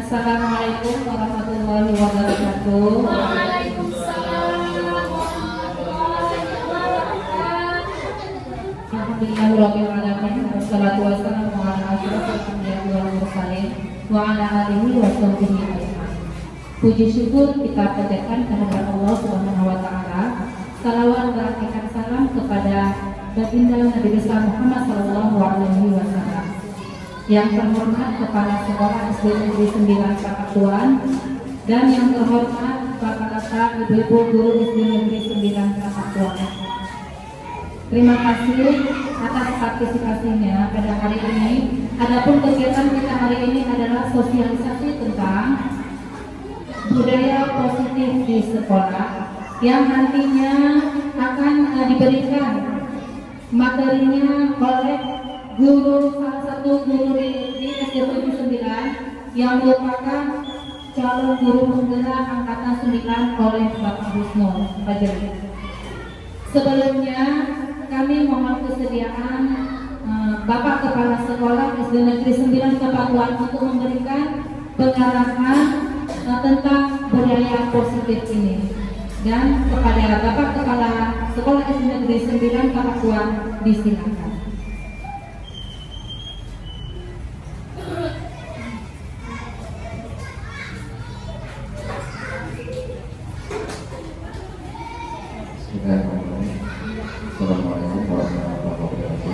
Assalamualaikum warahmatullahi wabarakatuh. Waalaikumsalam warahmatullahi wabarakatuh. Alhamdulillahirabbil alamin wassalatu wassalamu ala asyrofil anbiya'i wal mursalin wa ala alihi wa sahbihi ajmain. Puji syukur kita panjatkan kehadirat Allah Subhanahu wa taala. Salawat dan salam kepada baginda Nabi besar Muhammad sallallahu alaihi wasallam. Yang terhormat Kepala Sekolah SD Negeri 9 Pakatuan dan yang terhormat Bapak-bapak, Ibu-ibu guru SD Negeri 9 Pakatuan. Terima kasih atas partisipasinya pada hari ini. Adapun kegiatan kita hari ini adalah sosialisasi tentang budaya positif di sekolah yang nantinya akan diberikan materinya oleh salah satu guru di SD Negeri 9 yang merupakan calon guru penggerak angkatan 9 oleh Bapak Husnul Fajri. Sebelumnya kami mohon kesediaan Bapak Kepala Sekolah SD Negeri 9 Kepatuan untuk memberikan pengarahan tentang budaya positif ini. Dan kepada Bapak Kepala Sekolah SD Negeri 9 Kepatuan disilakan. Assalamualaikum warahmatullahi wabarakatuh.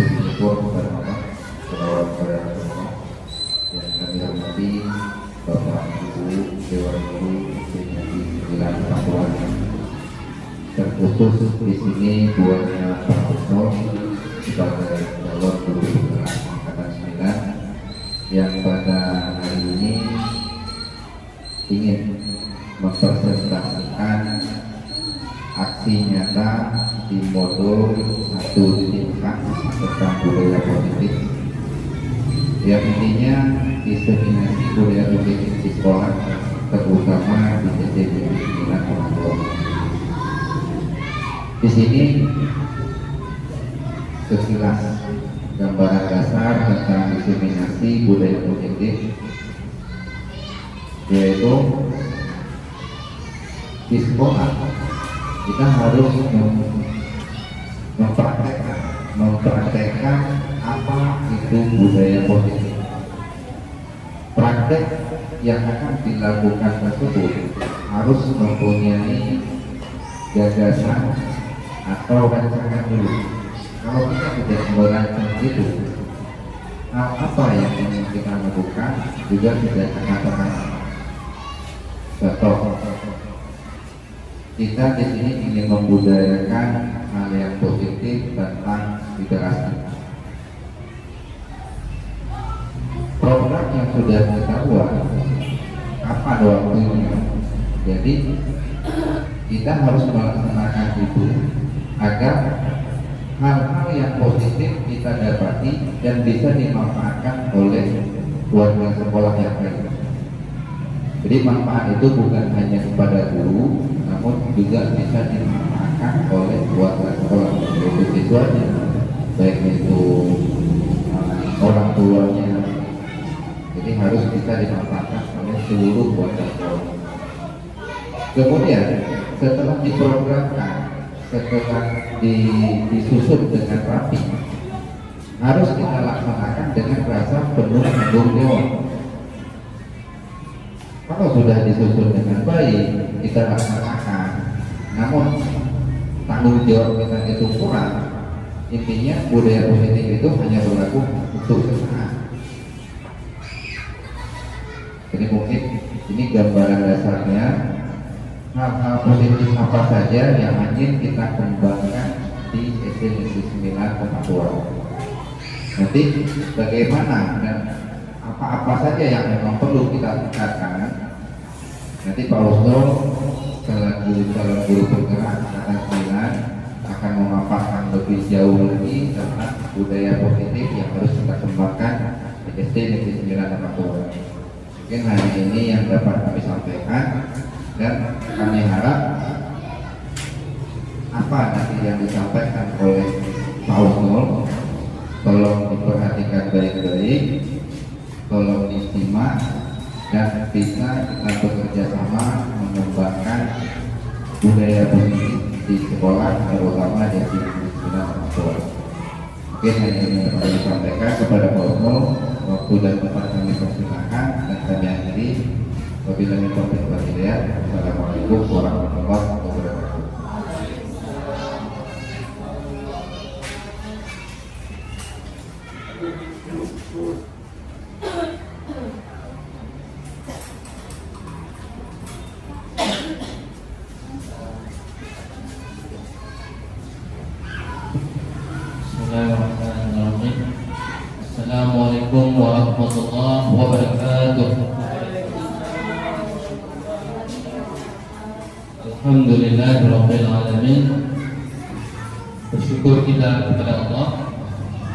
Bersyukur kepada Allah, selawat kepada Rasulullah yang kami hormati Bapak Ibu Dewan Guru Negeri 9 Pakatuan. Terkhusus di sini buatnya Pak Husnul sebagai calon guru penggerak angkatan 9 yang pada hari ini ingin mempresentasikan aksi nyata di modul 1.4 tentang budaya positif yang intinya diseminasi budaya positif di sekolah, terutama di SD Negeri 9 Pakatuan. Di sini sekilas gambaran dasar tentang diseminasi budaya positif, yaitu di sekolah kita harus mempraktekkan apa itu budaya positif. Praktek yang akan dilakukan tersebut harus mempunyai gagasan atau rancangan dulu. Kalau kita tidak merancang itu, hal apa yang ingin kita lakukan juga tidak akan terlaksana. Contoh, kita di sini ingin membudayakan hal yang positif tentang literasi. Program yang sudah kita buat, apa waktunya? Jadi kita harus melaksanakan itu agar hal-hal yang positif kita dapati dan bisa dimanfaatkan oleh warga sekolah yang lain. Jadi manfaat itu bukan hanya kepada guru, namun juga bisa dimanfaatkan oleh warga sekolah, yaitu siswanya, baik itu orang tuanya. Jadi harus bisa dimanfaatkan oleh seluruh warga sekolah. Kemudian setelah diprogramkan, setelah disusun dengan rapi, harus kita laksanakan dengan rasa penuh tanggung jawab. Kalau sudah disusun dengan baik, kita laksanakan, namun tanggung jawab kita itu kurang, intinya budaya positif itu hanya berlaku untuk sesaat. Jadi mungkin ini gambaran dasarnya hal-hal positif apa saja yang ingin kita kembangkan di SD Negeri 9 Pakatuan. Nanti bagaimana dan apa-apa saja yang memang perlu kita tingkatkan, nanti Pak Husnul selaku calon guru penggerak angkatan 9 akan memaparkan lebih jauh lagi tentang budaya positif yang harus kita kembangkan di SD Negeri 9 Pakatuan. Mungkin hanya ini yang dapat kami sampaikan. Dan kami harap apa nanti yang disampaikan oleh Pak Usnul tolong diperhatikan baik-baik, tolong disimak, dan bisa kita bekerja sama mengembangkan budaya positif di sekolah, terutama di sekolah. Mungkin hanya ini yang kami sampaikan kepada Pak Usnul. Waktu dan tempat kami persilakan dan kami akhiri. Wabillahi taufiq wal hidayah. Wassalamualaikum warahmatullahi wabarakatuh. Bismillahirrahmanirrahim. Assalamualaikum warahmatullahi wabarakatuh. Alhamdulillahirabbil alamin. Bersyukur kita kepada Allah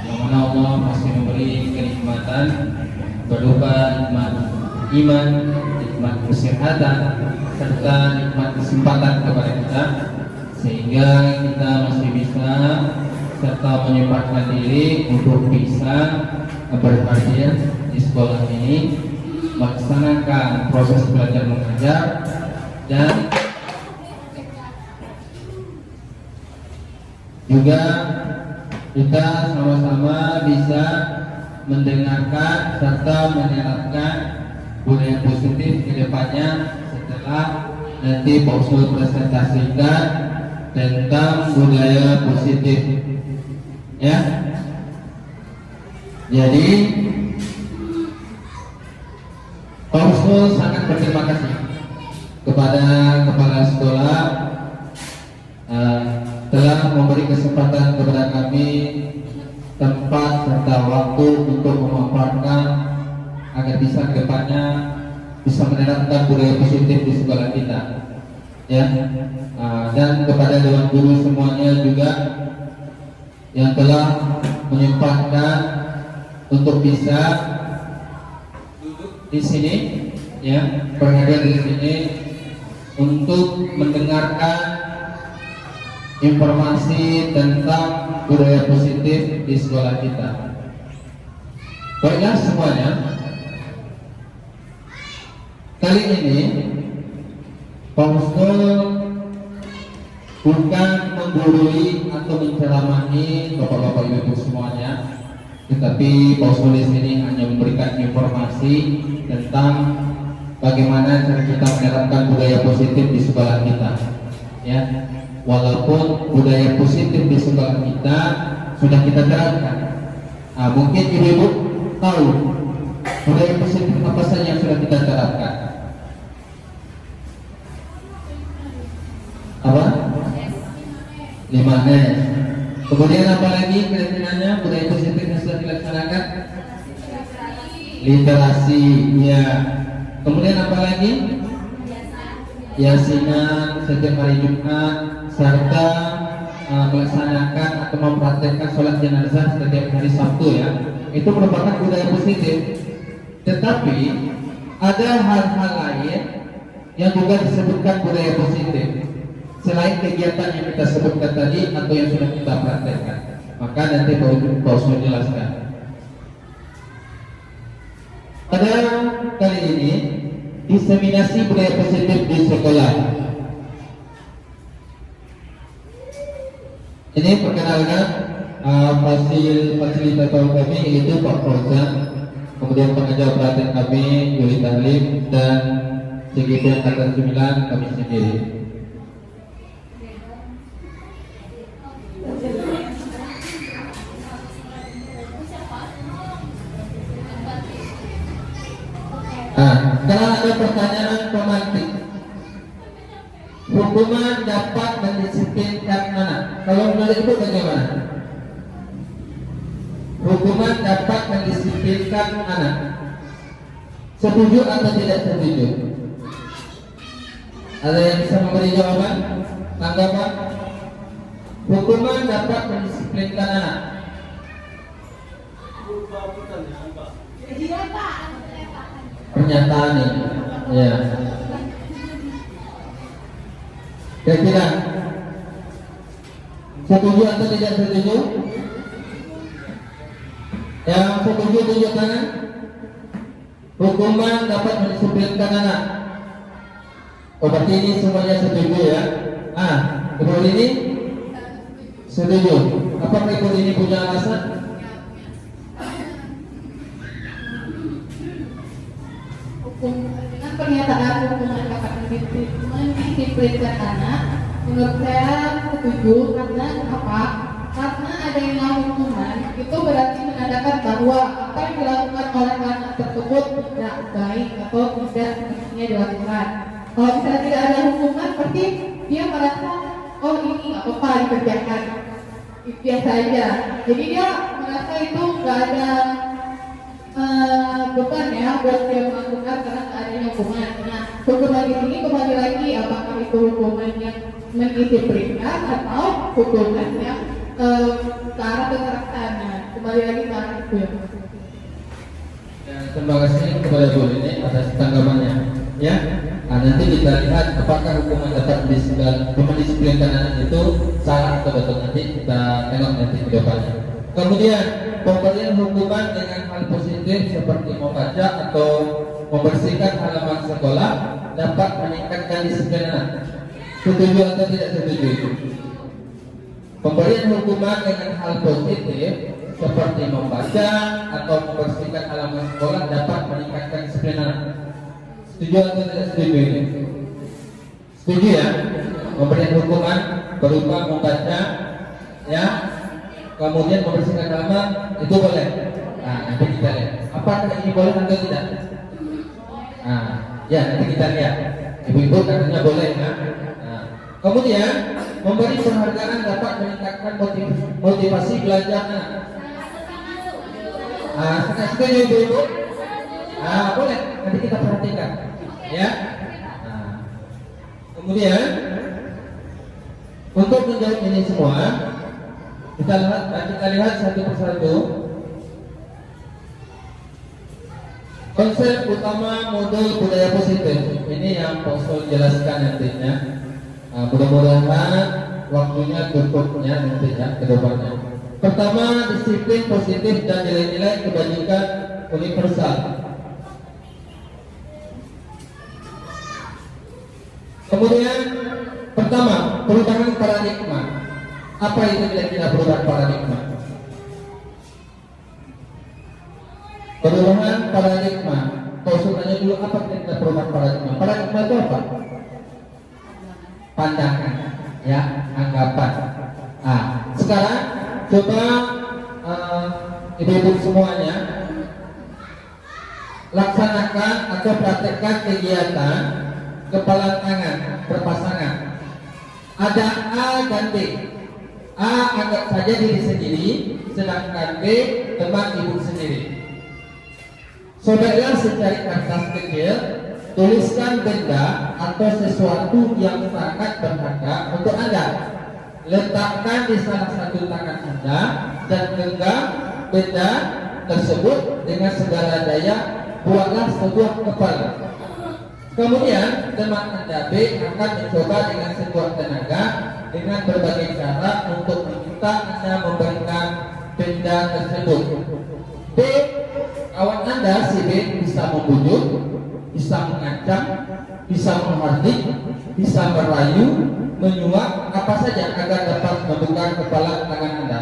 yang mana Allah masih memberi kenikmatan berupa nikmat iman, nikmat kesehatan, serta nikmat kesempatan kepada kita, sehingga kita masih bisa serta menyempatkan diri untuk bisa berhadir di sekolah ini, melaksanakan proses belajar mengajar, dan juga kita sama-sama bisa mendengarkan serta menerapkan budaya positif ke depannya setelah nanti Pak Usnul presentasikan tentang budaya positif, ya. Jadi Pak Usnul sangat berterima kasih kepada kepala sekolah telah memberi kesempatan kepada kami tempat serta waktu untuk memaparkan agar bisa ke depannya bisa menerapkan budaya positif di sekolah kita, ya. Dan kepada dewan guru semuanya juga yang telah menyempatkan untuk bisa duduk di sini, ya, berhadir di sini untuk mendengarkan informasi tentang budaya positif di sekolah kita. Baiklah semuanya, kali ini Pak Usnul bukan menggurui atau menceramahi bapak-bapak ibu semuanya, tetapi Pak Usnul di sini hanya memberikan informasi tentang bagaimana cara kita menerapkan budaya positif di sekolah kita, ya. Walaupun budaya positif di sekolah kita sudah kita terapkan, mungkin ibu-ibu tahu budaya positif apa saja yang sudah kita terapkan. Apa? 5 S. Kemudian apa lagi kira-kiranya budaya positif yang sudah dilaksanakan? Literasi, ya. Kemudian apa lagi? Yasinan setiap hari Jumat, serta melaksanakan atau mempraktekkan sholat jenazah setiap hari Sabtu, ya. Itu merupakan budaya positif. Tetapi ada hal-hal lain yang juga disebutkan budaya positif selain kegiatan yang kita sebutkan tadi atau yang sudah kita praktekkan. Maka nanti Pak Usnul jelaskan. Pada kali ini diseminasi budaya positif di sekolah. Ini perkenalkan fasilitator kami yaitu Pak Fauzan, kemudian pengajar pelatihan kami Yuli Tahlim, dan sekjen angkatan 9 kami sendiri. Kalau ada pertanyaan pemantik, hukuman dapat mendisiplinkan anak. Kalau menurut Ibu bagaimana? Hukuman dapat mendisiplinkan anak. Setuju atau tidak setuju? Ada yang bisa memberi jawaban? Tanggapan? Hukuman dapat mendisiplinkan anak. Pernyataan ini, ya. Kira-kira setuju atau tidak setuju? Yang setuju tunjuk tangan. Hukuman dapat mendisiplinkan anak. Oh, berarti ini semuanya setuju ya? Ibu ini setuju. Apakah ibu ini punya alasan? Dengan pernyataan hukuman dapat mendisiplinkan anak, menurut saya setuju. Karena apa? Karena adanya hukuman itu berarti menandakan bahwa apa yang dilakukan oleh anak tersebut tidak baik atau tidak semestinya dilakukan. Kalau misalnya tidak ada hukuman, berarti dia merasa oh ini nggak apa-apa dikerjakan, biasa aja. Jadi dia merasa itu nggak ada beban ya buat dia melakukan karena tak adanya hukuman. Nah, hukuman di sini kembali lagi apakah itu hukuman yang mendisiplinkan atau hukuman yang ke arah kekerasan. Kembali lagi ke arah itu ya. Terima kasih kepada Bu Lini atas tanggapannya. Ya, nanti kita lihat apakah hukuman dapat mendisiplinkan anak itu salah atau betul. Nanti kita tengok nanti ke depannya. Kemudian pemberian hukuman dengan hal positif seperti membaca atau membersihkan halaman sekolah dapat meningkatkan disiplin anak. Setuju atau tidak setuju? Pemberian hukuman dengan hal positif seperti membaca atau membersihkan halaman sekolah dapat meningkatkan disiplin anak. Setuju atau tidak setuju ini? Setuju ya? Pemberian hukuman berupa membaca, ya, kemudian membersihkan halaman itu boleh. Nanti kita lihat apakah ini boleh atau tidak. Ya nanti kita lihat. Ibu-ibu katanya boleh ya. Kemudian memberi penghargaan dapat meningkatkan motivasi belajar anak. Setuju ibu-ibu? Boleh. Nanti kita perhatikan, ya. Kemudian untuk menjawab ini semua, kita lihat satu persatu. Konsep utama modul budaya positif ini yang Pak Sol jelaskan nantinya. Mudah-mudahan waktunya cukupnya nantinya ke depannya. Pertama, disiplin positif dan nilai-nilai kebajikan universal. Kemudian pertama, perubahan paradigma. Apa itu kira-kira perubahan paradigma? Perubahan paradigma. Kau tanya dulu apa kira-kira perubahan paradigma? Paradigma itu apa? Pandangan, ya, anggapan. Sekarang coba ibu-ibu semuanya laksanakan atau praktekkan kegiatan kepala tangan berpasangan. Ada A dan B. A anggap saja diri sendiri, sedangkan B teman ibu sendiri. Sobeklah secari kertas kecil, tuliskan benda atau sesuatu yang sangat berharga untuk Anda. Letakkan di salah satu tangan Anda dan genggam benda tersebut dengan segala daya. Buatlah sebuah kepala. Kemudian teman Anda B akan mencoba dengan sekuat tenaga dengan berbagai cara untuk meminta Anda memberikan benda tersebut. B, kawan Anda si B bisa membujuk, bisa mengancam, bisa menghardik, bisa merayu, menyuap, apa saja agar dapat membuka kepala tangan Anda.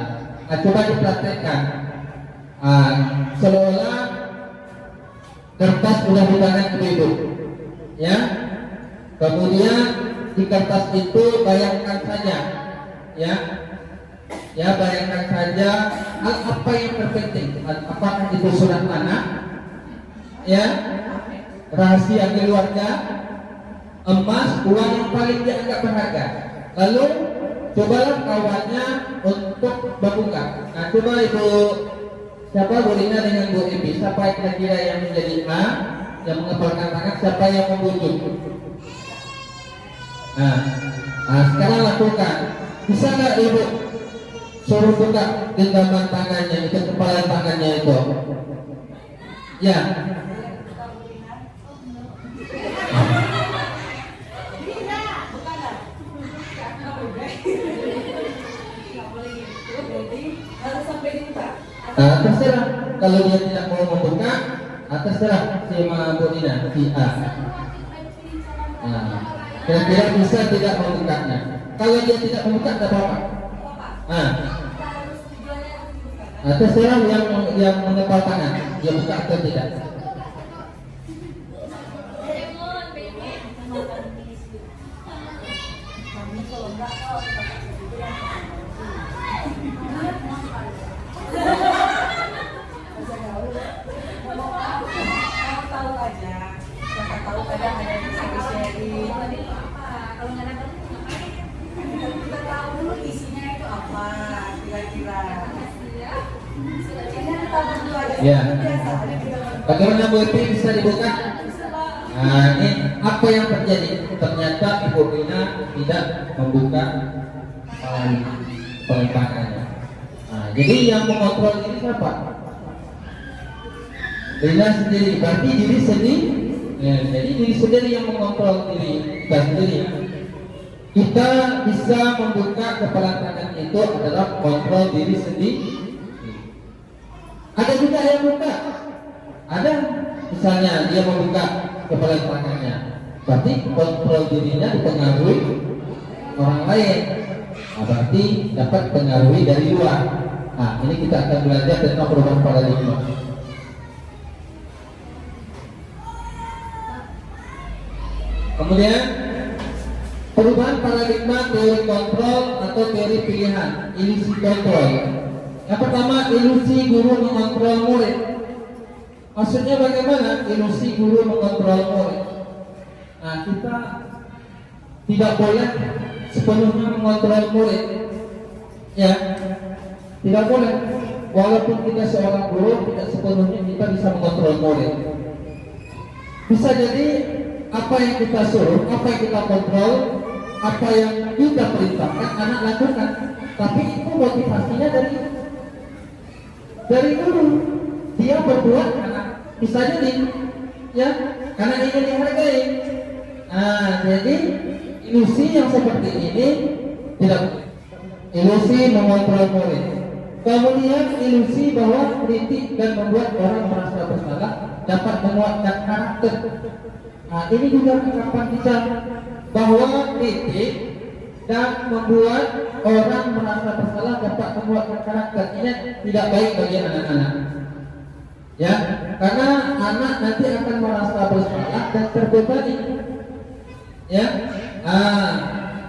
Coba dipraktekkan. Seolah kertas sudah di tangan ibu, ya. Kemudian di kertas itu bayangkan saja, ya. Bayangkan saja apa yang terpenting. Apakah itu surat tanah, ya, rahasia keluarga, emas, uang yang paling dianggap berharga. Lalu cobalah kawannya untuk membuka. Coba ibu siapa Bu Lina dengan Bu Ebi, siapa kira-kira yang menjadi A, yang mengepalkan tangan, siapa yang membujuk? Sekarang lakukan. Bisa nggak ibu suruh buka genggaman tangannya itu, kepala tangannya itu? Ya. Terserah kalau dia tidak mau membuka, terserah si Bu Nina, si A. Kira-kira bisa tidak membukanya. Kalau dia tidak membuka, tidak apa-apa. Terserah yang mengepal tangan, dia buka atau tidak. Ya. Bagaimana Bu Epi bisa dibuka? Ini apa yang terjadi? Ternyata Ibu Rina tidak membuka pengembangannya. Jadi yang mengontrol ini siapa? Rina sendiri. Berarti diri sendiri. Jadi diri sendiri yang mengontrol diri kita sendiri. Kita bisa membuka kepala tangan itu adalah kontrol diri sendiri. Ada juga yang buka. Ada, misalnya dia membuka kepala tangannya, berarti kontrol dirinya dipengaruhi orang lain. Berarti dapat pengaruhi dari luar. Ini kita akan belajar tentang perubahan paradigma. Kemudian perubahan paradigma teori kontrol atau teori pilihan, ilusi kontrol. Yang pertama, ilusi guru mengontrol murid. Maksudnya bagaimana ilusi guru mengontrol murid? Kita tidak boleh sepenuhnya mengontrol murid. Ya, tidak boleh. Walaupun kita seorang guru, tidak sepenuhnya kita bisa mengontrol murid. Bisa jadi apa yang kita suruh, apa yang kita kontrol, apa yang kita perintahkan, anak lakukan. Tapi itu motivasinya dari guru. Dia berbuat bisa jadi ya karena ingin dihargai. Jadi ilusi yang seperti ini tidak boleh. Ilusi mengontrol murid. Kemudian ilusi bahwa kritik dan membuat orang merasa bersalah dapat menguatkan karakter. Ini juga anggapan kita bahwa kritik dan membuat orang merasa bersalah dapat menguatkan karakter. Ini tidak baik bagi anak-anak. Ya, karena anak nanti akan merasa bersalah dan terbebani. Ya,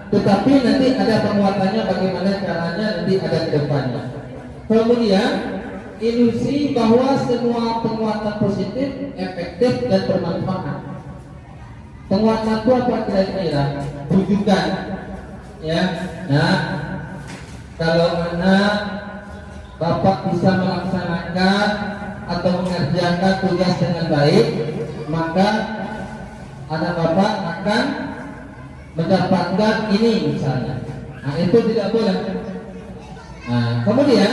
tetapi nanti ada penguatannya bagaimana caranya nanti ada ke depannya. Kemudian ilusi bahwa semua penguatan positif efektif dan bermanfaat. Penguatan itu apa kira-kira? Bujukan. Ya, kalau anak bapak bisa melaksanakan atau mengerjakan tugas dengan baik, maka anak bapak akan mendapatkan ini misalnya. Itu tidak boleh. Kemudian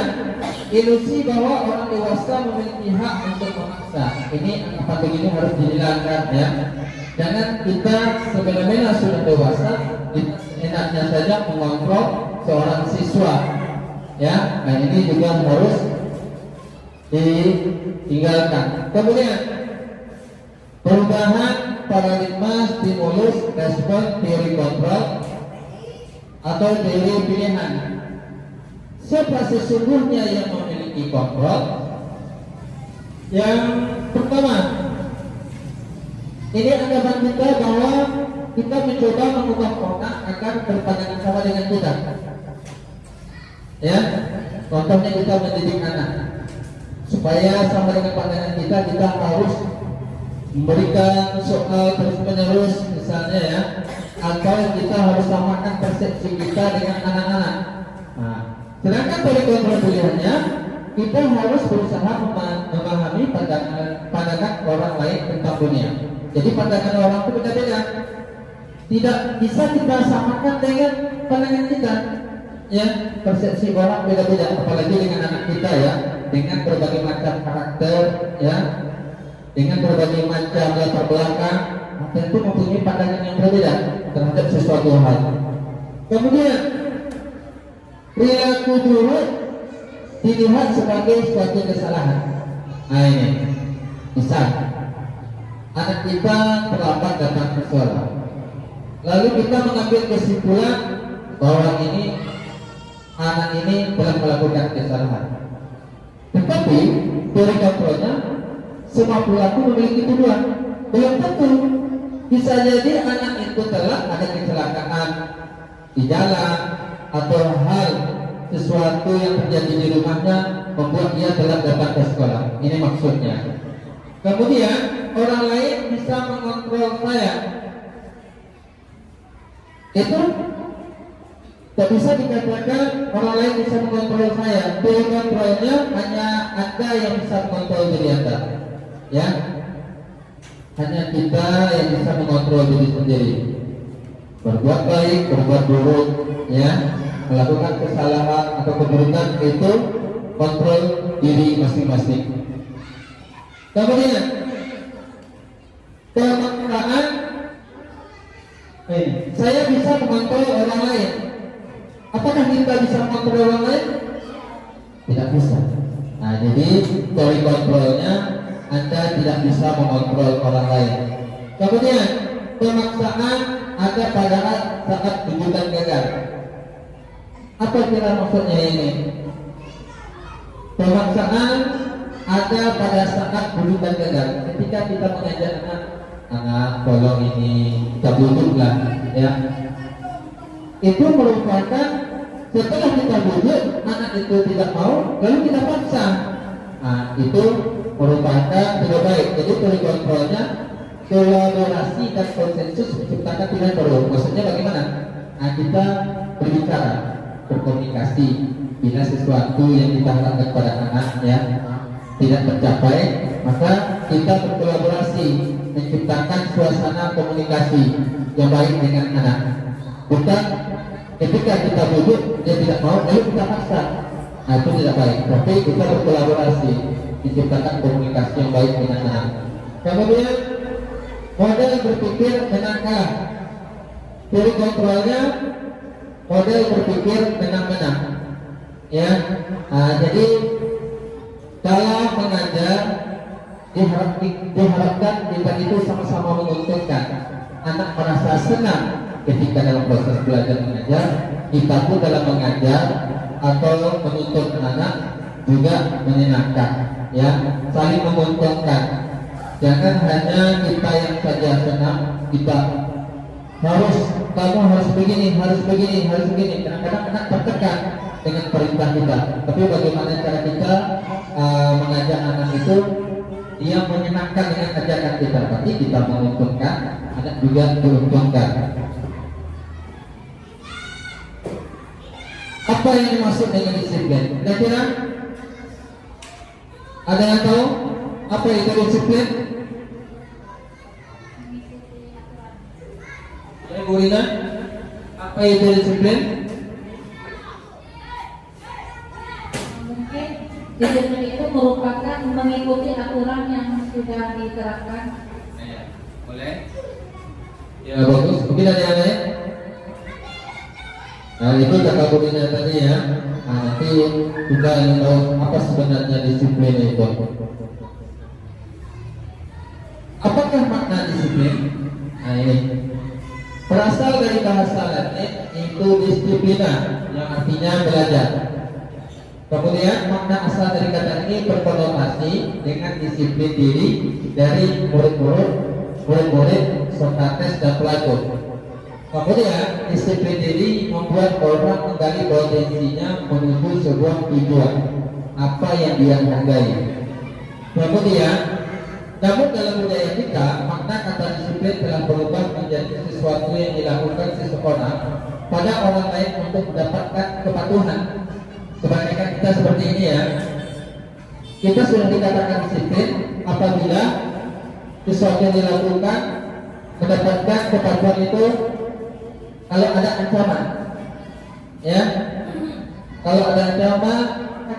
ilusi bahwa orang dewasa memiliki hak untuk memaksa. Ini apa begini harus dihilangkan ya. Jangan kita sebenarnya sudah dewasa, enaknya saja mengontrol seorang siswa. Ya, ini juga harus ditinggalkan. Kemudian perubahan paradigma stimulus respon teori kontrol atau teori pilihan. Siapa sesungguhnya yang memiliki kontrol? Yang pertama, ini anggapan kita bahwa kita mencoba mengubah orang agar berpandangan sama dengan kita. Ya, contohnya kita mendidik anak supaya sama dengan pandangan kita harus memberikan soal terus-menerus misalnya ya, atau kita harus samakan persepsi kita dengan anak-anak. Sedangkan dari kontrol pilihannya, kita harus berusaha memahami pandangan orang lain tentang dunia. Jadi pandangan orang itu beda-beda. Tidak bisa kita samakan dengan pandangan kita. Ya, persepsi orang beda-beda, apalagi dengan anak kita ya, dengan berbagai macam karakter ya, dengan berbagai macam latar belakang, tentu mempunyai pandangan yang berbeda terhadap sesuatu hal. Kemudian perilaku guru dilihat sebagai suatu kesalahan. Nah ini, misal anak kita terlambat datang ke sekolah, lalu kita mengambil kesimpulan bahwa anak ini telah melakukan kesalahan. Tetapi teori kontrolnya semua pelaku memiliki tujuan. Belum tentu, bisa jadi anak itu telah ada kecelakaan di jalan atau hal sesuatu yang terjadi di rumahnya membuat dia telah datang ke sekolah. Ini maksudnya. Kemudian orang lain bisa mengontrol saya. Itu tak bisa dikatakan orang lain bisa mengontrol saya. Teori kontrolnya hanya Anda yang bisa mengontrol diri Anda. Ya, hanya kita yang bisa mengontrol diri sendiri. Berbuat baik, berbuat buruk, ya, melakukan kesalahan atau keburukan itu kontrol diri masing-masing. Kemudian pemaksaan, saya bisa mengontrol orang lain. Apakah kita bisa mengontrol orang lain? Tidak bisa. Nah, jadi teori kontrolnya Anda tidak bisa mengontrol orang lain. Kemudian pemaksaan ada pada saat tujuan gagal. Apa kira maksudnya ini? Pemaksaan ada pada saat tujuan gagal. Ketika kita mengajak anak tolong ini kita duduklah, ya. Itu merupakan setelah kita bujuk anak itu tidak mau, lalu kita paksa. Nah, itu merupakan tidak baik. Jadi teori kontrolnya kolaborasi dan konsensus menciptakan pilihan baru. Maksudnya bagaimana? Nah, kita berbicara, berkomunikasi. Bila sesuatu yang kita harapkan pada anak ya tidak tercapai, maka kita berkolaborasi menciptakan suasana komunikasi yang baik dengan anak. Bukan ketika kita bujuk dia tidak mau, lalu kita paksa. Nah, itu tidak baik. Tapi kita berkolaborasi menciptakan komunikasi yang baik dengan anak. Kemudian model berpikir menang-kalah. Teori kontrolnya model berpikir menang-menang. Ya, jadi dalam mengajar diharapkan kita itu sama-sama menguntungkan. Anak merasa senang ketika dalam proses belajar mengajar, kita pun dalam mengajar atau menuntut anak juga menyenangkan, ya, saling menguntungkan. Jangan hanya kita yang saja senang, kita kamu harus begini, harus begini, harus begini. Kadang-kadang anak tertekan dengan perintah kita. Tapi bagaimana cara kita mengajak anak itu dia menyenangkan dengan ajakan kita. Berarti kita menguntungkan, anak juga diuntungkan. Apa yang dimaksud dengan disiplin? Kira-kira ada yang tahu apa itu disiplin? Bu Rina, apa itu disiplin? Mungkin disiplin itu merupakan mengikuti aturan yang sudah diterapkan. Boleh? Ya bagus. Mungkin ada yang lain? Nah itu kata Bu Rina tadi ya. Nah, nanti kita ingin tahu apa sebenarnya disiplin itu. Apakah makna disiplin? Nah ini berasal dari bahasa Latin itu disiplina yang artinya belajar. Kemudian makna asal dari kata ini berkonotasi dengan disiplin diri dari murid-murid Sokrates dan Plato. Kemudian disiplin diri membuat orang menggali potensinya menuju sebuah tujuan apa yang dia hargai. Kemudian namun dalam budaya kita, makna kata disiplin telah berubah menjadi sesuatu yang dilakukan seseorang pada orang lain untuk mendapatkan kepatuhan. Kebanyakan kita seperti ini ya. Kita sudah dikatakan disiplin apabila sesuatu yang dilakukan mendapatkan kepatuhan itu kalau ada ancaman. Ya. Kalau ada ancaman,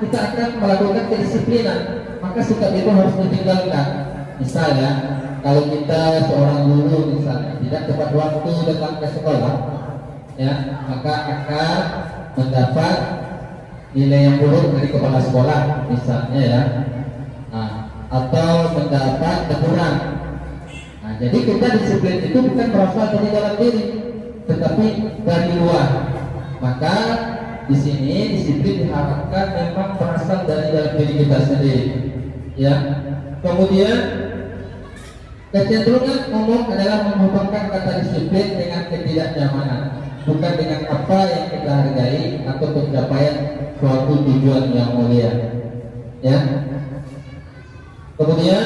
kita akan melakukan kedisiplinan. Maka sikap itu harus ditinggalkan. Misalnya, kalau kita seorang guru misalnya tidak tepat waktu datang ke sekolah, ya, maka akan mendapat nilai yang buruk dari kepala sekolah misalnya ya, atau mendapat teguran. Nah, jadi kita disiplin itu bukan berasal dari dalam diri, tetapi dari luar. Maka di sini disiplin diharapkan memang berasal dari dalam diri kita sendiri. Ya. Kemudian kecenderungan ngomong adalah menghubungkan kata disiplin dengan ketidaknyamanan, bukan dengan apa yang kita hargai atau pencapaian suatu tujuan yang mulia. Ya. Kemudian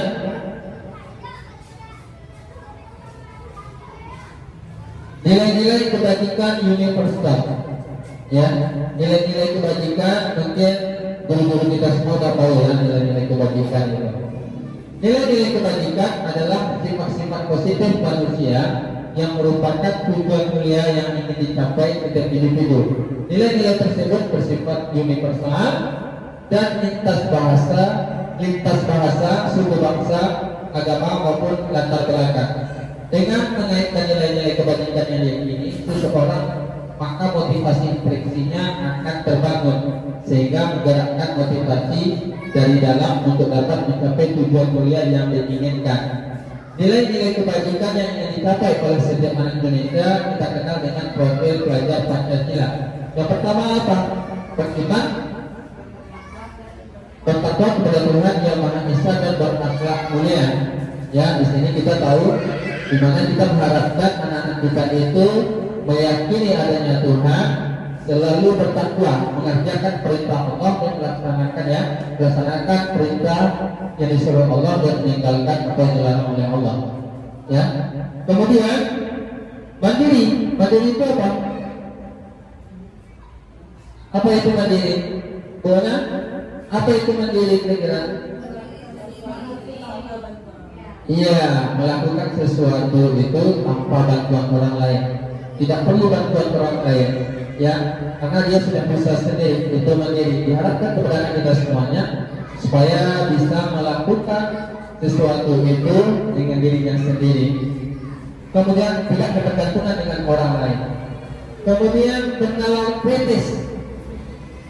nilai-nilai kebajikan universal. Ya, nilai-nilai kebajikan mungkin guru-guru kita semua sudah tahu ya nilai-nilai kebajikan itu. Nilai-nilai kebajikan adalah sifat-sifat positif manusia yang merupakan tujuan mulia yang ingin dicapai setiap individu. Nilai-nilai tersebut bersifat universal dan lintas bahasa, suku bangsa, agama maupun latar belakang. Dengan mengaitkan nilai-nilai kebajikan yang ini, seseorang maka motivasi intriksinya akan terbangun sehingga menggerakkan motivasi dari dalam untuk dapat mencapai tujuan mulia yang diinginkan. Nilai-nilai kebajikan yang ingin dicapai oleh setiap anak Indonesia kita kenal dengan profil pelajar Pancasila. Yang pertama apa? Beriman, bertakwa kepada Tuhan Yang Maha Esa dan berakhlak mulia. Ya, di sini kita tahu di mana kita mengharapkan anak-anak kita itu meyakini adanya Tuhan, selalu bertakwa, mengerjakan perintah Allah dan melaksanakan perintah yang disuruh Allah dan meninggalkan apa yang dilarang oleh Allah. Ya. Kemudian mandiri. Mandiri itu apa? Apa itu mandiri? Buana? Apa itu mandiri kira-kira? Iya, melakukan sesuatu itu tanpa bantuan orang lain. Tidak perlu bantuan orang lain, ya, karena dia sudah bisa sendiri. Itu mandiri. Diharapkan kepada kita semuanya supaya bisa melakukan sesuatu itu dengan dirinya sendiri. Kemudian tidak ketergantungan dengan orang lain. Kemudian bernalar kritis.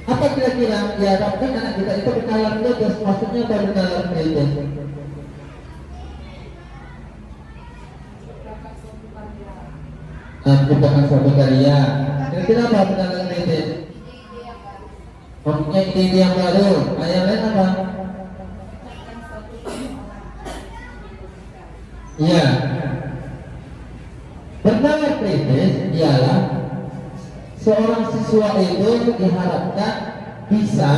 Apa kira-kira diharapkan anak kita itu bernalar kritis? Maksudnya apa bernalar kritis? Menciptakan suatu karya. Kira-kira apa pendapat kritis? Mempunyai ide yang baru. Yang lain apa? Iya. Pendapat kritis ialah seorang siswa itu diharapkan bisa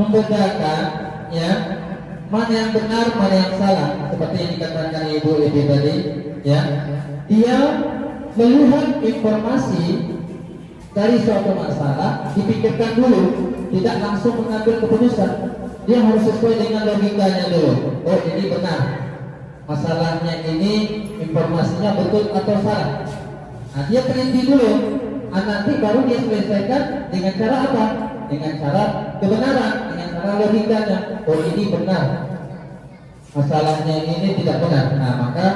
membedakan ya mana yang benar, mana yang salah. Seperti yang dikatakan Ibu tadi, ya. Dia melihat informasi dari suatu masalah, dipikirkan dulu, tidak langsung mengambil keputusan. Dia harus sesuai dengan logikanya dulu. Oh, ini benar, masalahnya ini, informasinya betul atau salah. Nah, dia teliti dulu. Nanti baru dia selesaikan dengan cara apa? Dengan cara kebenaran, dengan cara logikanya. Oh, ini benar, masalahnya ini tidak benar. Nah, maka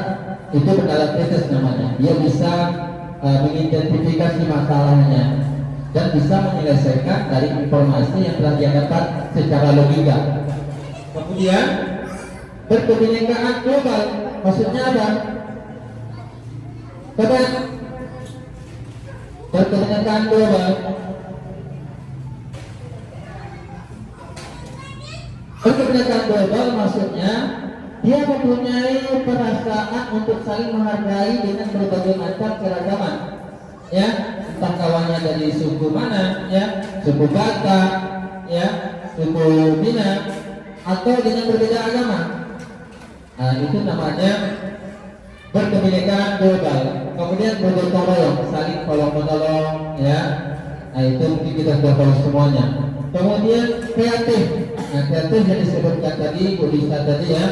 itu pendapat kritis namanya. Dia bisa mengidentifikasi masalahnya dan bisa menyelesaikan dari informasi yang telah dia dapat secara logika. Kemudian berkebinekaan global, maksudnya apa? Berkebinekaan global. Berkebinekaan global maksudnya dia mempunyai perasaan untuk saling menghargai dengan berbagai macam keragaman, ya, entah kawannya dari suku mana, ya, suku Batak, ya, suku Minang, atau dengan berbeda agama. Nah, itu namanya berkebinekaan global. Kemudian bergotong royong, saling tolong menolong, ya. Nah, itu mungkin kita sudah tahu semuanya. Kemudian kreatif. Nah, kreatif yang disebutkan tadi, Bu Lisa tadi, ya,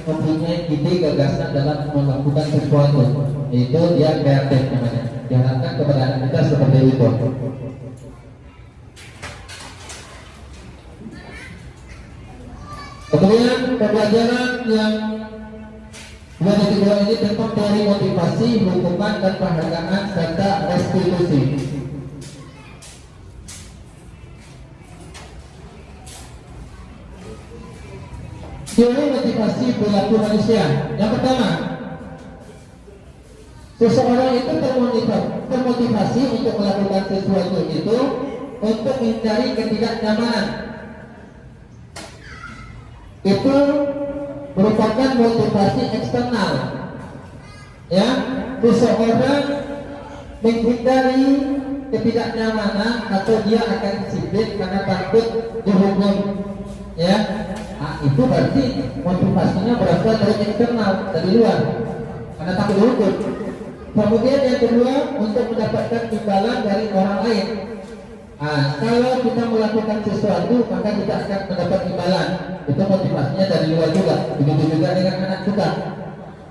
mempunyai ide gagasan dalam melakukan sesuatu, itu dia kreatif namanya. Diharapkan kepada anak kita seperti itu. Kemudian pembelajaran yang 2.2 ini tentang teori motivasi, hukuman dan penghargaan serta restitusi. Teori motivasi perilaku manusia. Yang pertama, seseorang itu termotivasi untuk melakukan sesuatu itu untuk mencari ketidaknyamanan. Itu merupakan motivasi eksternal. Ya, seseorang menghindari ketidaknyamanan atau dia akan disiplin karena takut dihukum. Ya, nah, itu berarti motivasinya berasal dari eksternal, dari luar, karena takut dihukum. Kemudian yang kedua, untuk mendapatkan imbalan dari orang lain. Nah, kalau kita melakukan sesuatu maka kita akan mendapat imbalan. Itu motivasinya dari luar juga. Begitu juga dengan anak kita.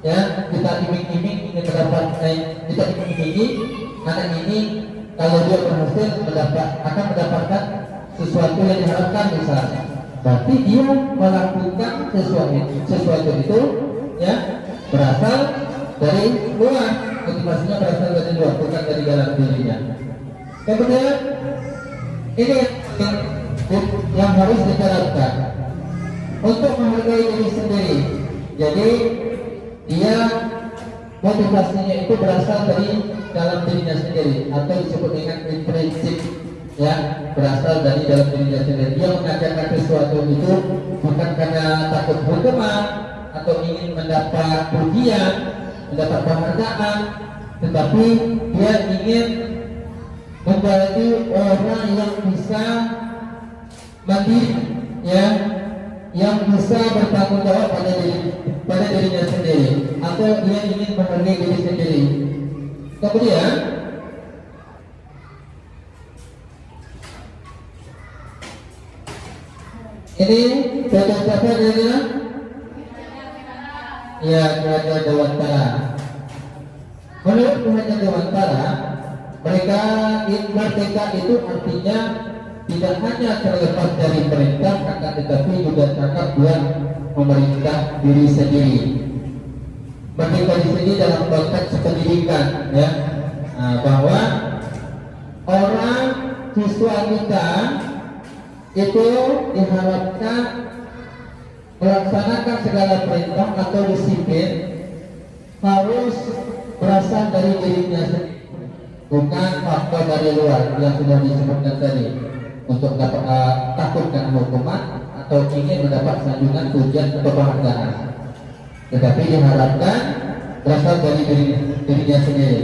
Ya, kita iming-iming ingin kita iming-imingi anak ini kalau dia berhasil akan mendapatkan sesuatu yang diharapkan misalnya. Berarti dia melakukan sesuatu itu ya berasal dari luar, motivasinya berasal dari luar, bukan dari dalam dirinya. Kemudian ini yang harus diterapkan untuk menghargai diri sendiri. Jadi dia motivasinya itu berasal dari dalam dirinya sendiri atau disebut dengan intrinsik, ya, berasal dari dalam dirinya sendiri. Dia mengajarkan sesuatu itu bukan karena takut hukuman atau ingin mendapat pujian, mendapat penghargaan, tetapi dia ingin menjadi orang yang bisa mandiri, ya, yang bisa bertanggung jawab pada dirinya sendiri, atau dia ingin menghargai diri sendiri. Kemudian ini contoh siapa dia? Ya, Kerajaan Dewantara. Menurut Kerajaan Dewantara, merdeka itu artinya tidak hanya terlepas dari perintah, akan tetapi juga cakap buat memerintah diri sendiri. Merdeka di sini dalam konteks pendidikan, ya, bahwa orang siswa kita itu diharapkan melaksanakan segala perintah atau disiplin harus berasal dari dirinya sendiri, bukan faktor dari luar yang sudah disebutkan tadi untuk takutkan hukuman atau ingin mendapat sanjungan, pujian atau penghargaan, tetapi diharapkan berasal dari dirinya sendiri.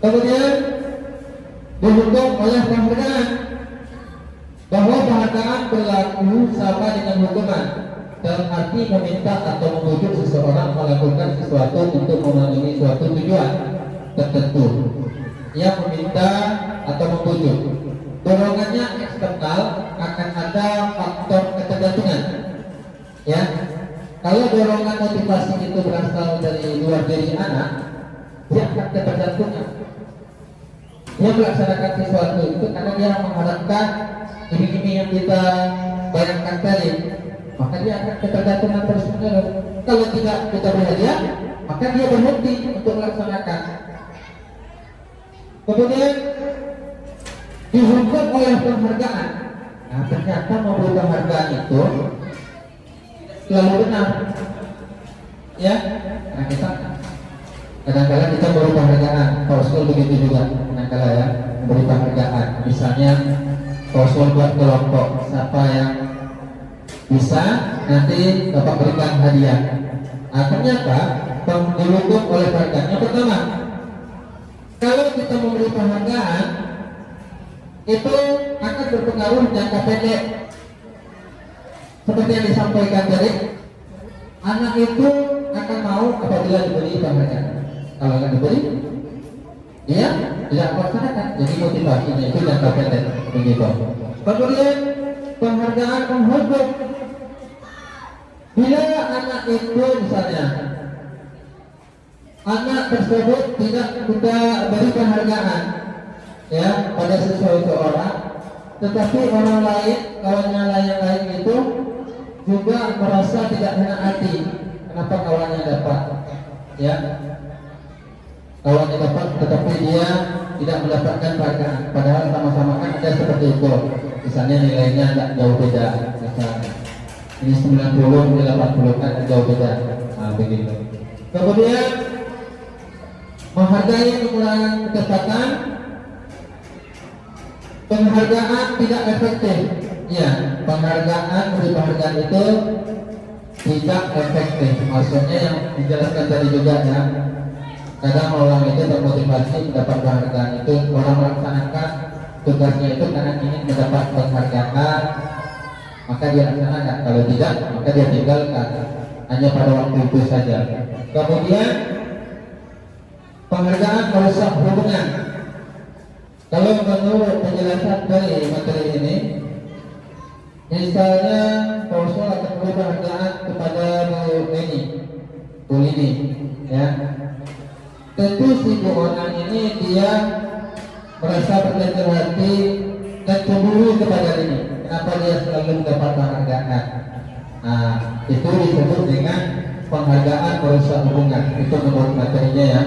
Kemudian dihukum oleh penghargaan, bahwa penghargaan berlaku sama dengan hukuman, dalam arti meminta atau membujuk seseorang melakukan sesuatu untuk memenuhi suatu tujuan tertentu. Yang meminta atau membujuk, dorongannya eksternal, akan ada faktor ketergantungan. Ya, kalau dorongan motivasi itu berasal dari luar diri anak, dia akan ketergantungan. Dia melaksanakan sesuatu itu karena dia mengharapkan ini yang kita bayangkan tadi, maka dia akan ketergantungan terus-menerus. Kalau tidak kita beri hadiah, maka dia berhenti untuk melaksanakan. Kemudian dihukum oleh penghargaan. Nah, ternyata memberi penghargaan itu selalu benar, ya. Nah, kita kadang-kadang kita beri penghargaan, klausul begitu juga kadang-kadang, ya, memberi penghargaan. Misalnya klausul buat kelompok, siapa yang bisa nanti dapat berikan hadiah. Nah, ternyata dihukum oleh penghargaan. Yang pertama, kalau kita memberi penghargaan itu akan berpengaruh jangka pendek. Seperti yang disampaikan tadi, anak itu akan mau apabila diberi penghargaan. Kalau nggak diberi, dia tidak melaksanakan. Jadi motivasinya itu jangka pendek, begitu. Kemudian penghargaan menghukum. Bila anak itu misalnya anak tersebut tidak kita beri penghargaan, ya, pada sesuatu orang, tetapi orang lain, kawannya lain itu juga merasa tidak enak hati. Kenapa kawannya dapat, ya, kawannya dapat tetapi dia tidak mendapatkan penghargaan, padahal sama-sama kan ada seperti itu, misalnya nilainya tidak jauh beda. misalnya. Ini 90, ini 80 kan jauh beda. Nah, begitu. Kemudian menghargai kekurangan ketepatan. Penghargaan tidak efektif. Ya, penghargaan itu tidak efektif. Maksudnya yang dijelaskan tadi juga ya. Kadang orang itu termotivasi mendapat penghargaan itu, orang melaksanakan tugasnya itu karena ingin mendapat penghargaan, maka dia laksanakan. Kalau tidak, maka dia tinggalkan. Hanya pada waktu itu saja. Kemudian penghargaan merusak hubungan. Kalau menurut penjelasan dari materi ini, misalnya Rasul akan memberi penghargaan kepada Bu Lini, ya. Tentu si bu orang ini dia merasa berkecil hati dan cemburu kepada ini. Kenapa dia selalu mendapat penghargaan? Nah, itu disebut dengan penghargaan merusak hubungan. Itu menurut materinya ya.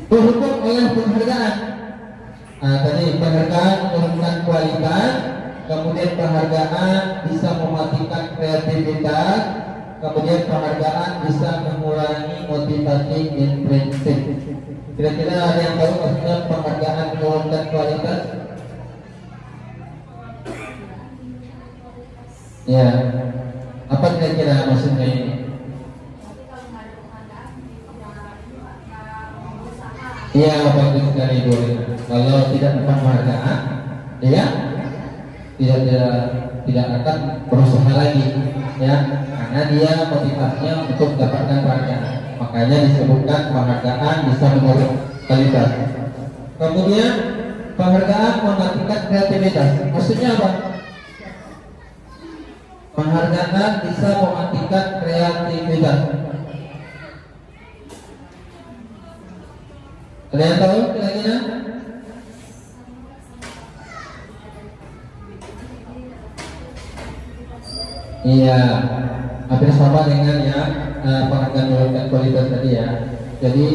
Berhubung oleh penghargaan. Nah, tadi penghargaan menurunkan kualitas, kemudian penghargaan bisa mematikan kreativitas, kemudian penghargaan bisa mengurangi motivasi intrinsik. Kira-kira ada yang tahu maksudnya penghargaan menurunkan kualitas? Ya, apa kira-kira maksudnya ini? Iya, bagus sekali Bu. Kalau tidak dapat penghargaan, ya tidak akan berusaha lagi, ya, karena dia motivasinya untuk mendapatkan penghargaan. Makanya disebutkan penghargaan bisa menurunkan kualitas. Kemudian penghargaan mematikan kreativitas. Maksudnya apa? Penghargaan bisa mematikan kreativitas. Ada yang tahu kira-kira? Iya, hampir sama dengan ya penghargaan menurunkan kualitas tadi ya. Jadi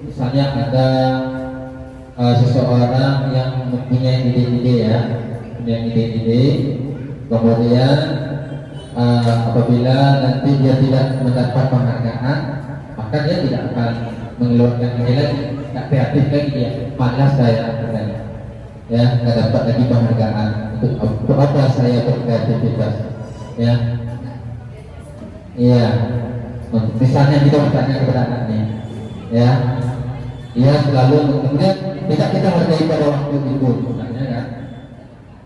misalnya ada seseorang yang mempunyai ide-ide ya, kemudian apabila nanti dia tidak mendapat penghargaan, maka dia tidak akan mengeluarkan ide lagi, tak kreatif lagi dia, malas saya katanya, ya nggak dapat lagi penghargaan. Untuk apa saya berkreativitas, ya, iya. Misalnya kita bertanya kepada anaknya, ya, dia selalu kemudian tidak kita hargai pada waktu itu, misalnya kan,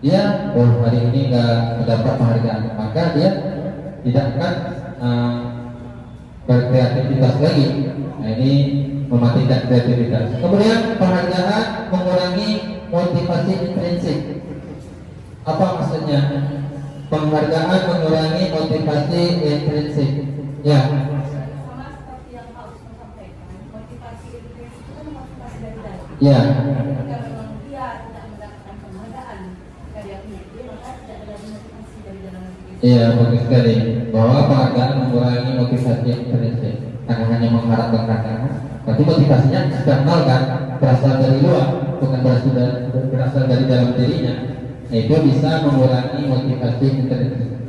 dia hari ini nggak mendapat penghargaan, maka dia tidak akan berkreativitas lagi. Nah, ini mematikan kreativitas. Kemudian penghargaan mengurangi motivasi intrinsik. Apa maksudnya? Penghargaan mengurangi motivasi intrinsik. Ya. Ya. Iya, bagus sekali. Bahwa penghargaan mengurangi motivasi intrinsik. Karena hanya mengharap penghargaan, berarti motivasinya eksternal kan, berasal dari luar, bukan berasal dari dalam dirinya. Nah, itu bisa mengurangi motivasi intrinsik.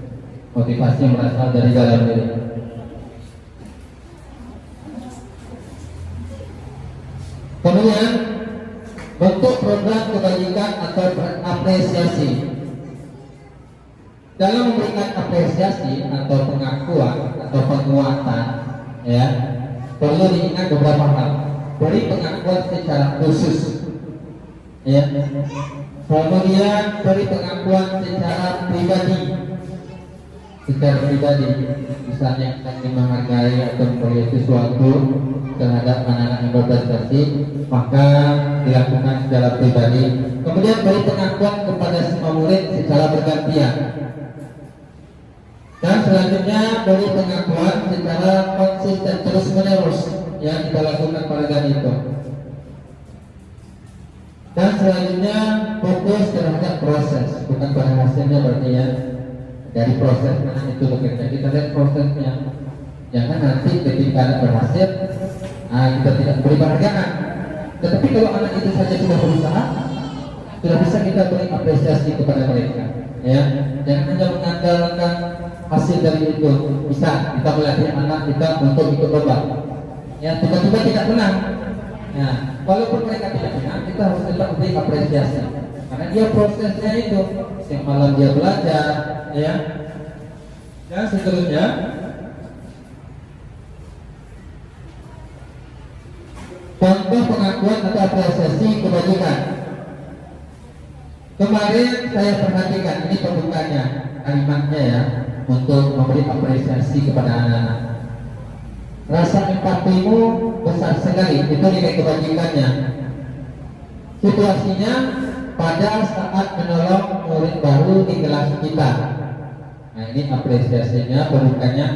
Motivasi yang berasal dari dalam diri. Kemudian bentuk program kebajikan atau apresiasi. Dalam memberikan apresiasi atau pengakuan atau penguatan, ya, perlu diingat beberapa hal. Beri pengakuan secara khusus, ya. Kemudian beri pengakuan secara pribadi. Misalnya kita menghargai atau memberi sesuatu terhadap anak-anak yang berprestasi, maka dilakukan secara pribadi. Kemudian beri pengakuan kepada semua murid secara bergantian. Dan selanjutnya beri pengakuan secara konsisten terus menerus yang kita lakukan pada itu. Dan selanjutnya fokus terhadap proses, bukan pada hasilnya berarti ya. Dari proses mana itu bekerja, kita lihat prosesnya. Jangan nanti ketika berhasil, kita tidak beri penghargaan. Tetapi kalau anak itu saja sudah berusaha, sudah bisa kita beri apresiasi kepada mereka. Ya, jangan hanya mengandalkan hasil dari itu. Bisa kita melatih anak kita untuk ikut lomba. Ya, tiba-tiba tidak menang. Ya, walaupun mereka tidak menang, kita harus tetap beri apresiasi. Karena dia prosesnya itu, yang malam dia belajar, ya. Dan seterusnya. Contoh pengakuan atau apresiasi kebajikan. Kemarin saya perhatikan, ini pembukanya, kalimatnya ya, untuk memberi apresiasi kepada anak-anak. Rasa empatimu besar sekali, itu nilai kebajikannya. Situasinya pada saat menolong murid baru di kelas kita. Nah ini apresiasinya, pembukanya.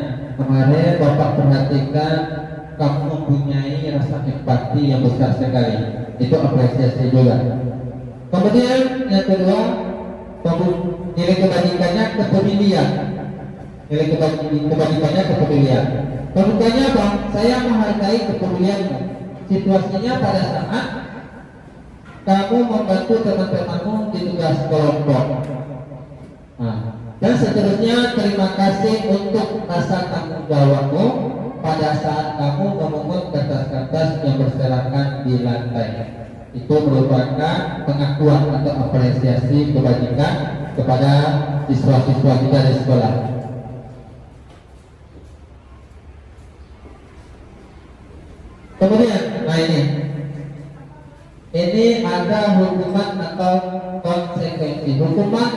Kemarin Bapak perhatikan kamu mempunyai rasa empati yang besar sekali, itu apresiasi juga. Kemudian yang kedua, nilai kebajikannya kepedulian. Nilai kebajikannya kepedulian. Pembukanya apa? Saya menghargai kepedulianmu. Situasinya pada saat kamu membantu teman-temanmu di tugas kelompok. Nah, dan seterusnya, terima kasih untuk rasa tanggung jawabmu pada saat kamu memungut kertas-kertas yang berserakan di lantai. Itu merupakan pengakuan atau apresiasi kebajikan kepada siswa-siswa kita di sekolah. Kemudian, nah ini ada hukuman atau konsekuensi. Hukuman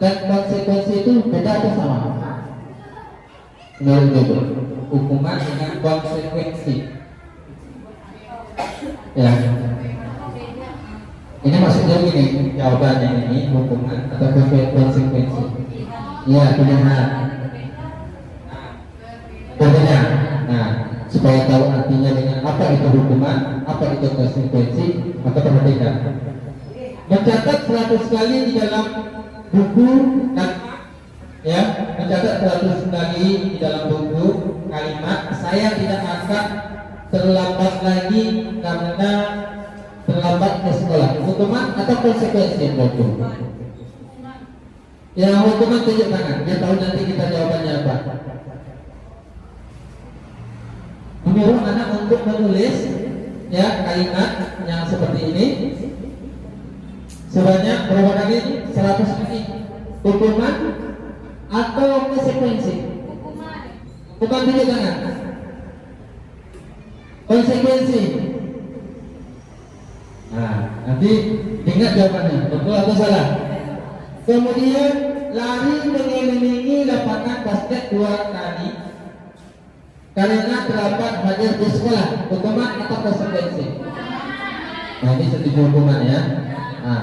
dan konsekuensi itu beda atau sama? Menurut itu, hukuman dengan konsekuensi. Ya. Ini maksudnya gini, jawabannya ini hukuman atau konsekuensi. Iya, benar. Berbeda. Nah, supaya tahu artinya dengan apa itu hukuman, apa itu konsekuensi, maka perhatikan. Mencatat 100 kali di dalam buku, ya, mencatat 100 kali di dalam buku kalimat saya tidak akan terlambat lagi karena terlambat ke sekolah. Hukuman atau konsekuensi? Hukuman. Ya, hukuman tunjuk tangan. Dia tahu nanti kita jawabannya apa. Menyuruh anak untuk menulis ya kalimat yang seperti ini sebanyak berapa kali? 100 kali. Hukuman atau konsekuensi? Hukuman tunjuk tangan. Konsekuensi. Nah, nanti ingat jawabannya, betul atau salah. Kemudian lari mengelilingi lapangan basket 2 kali karena terlambat hadir di sekolah. Hukuman atau konsekuensi? Nah, ini setuju hukuman ya. Nah,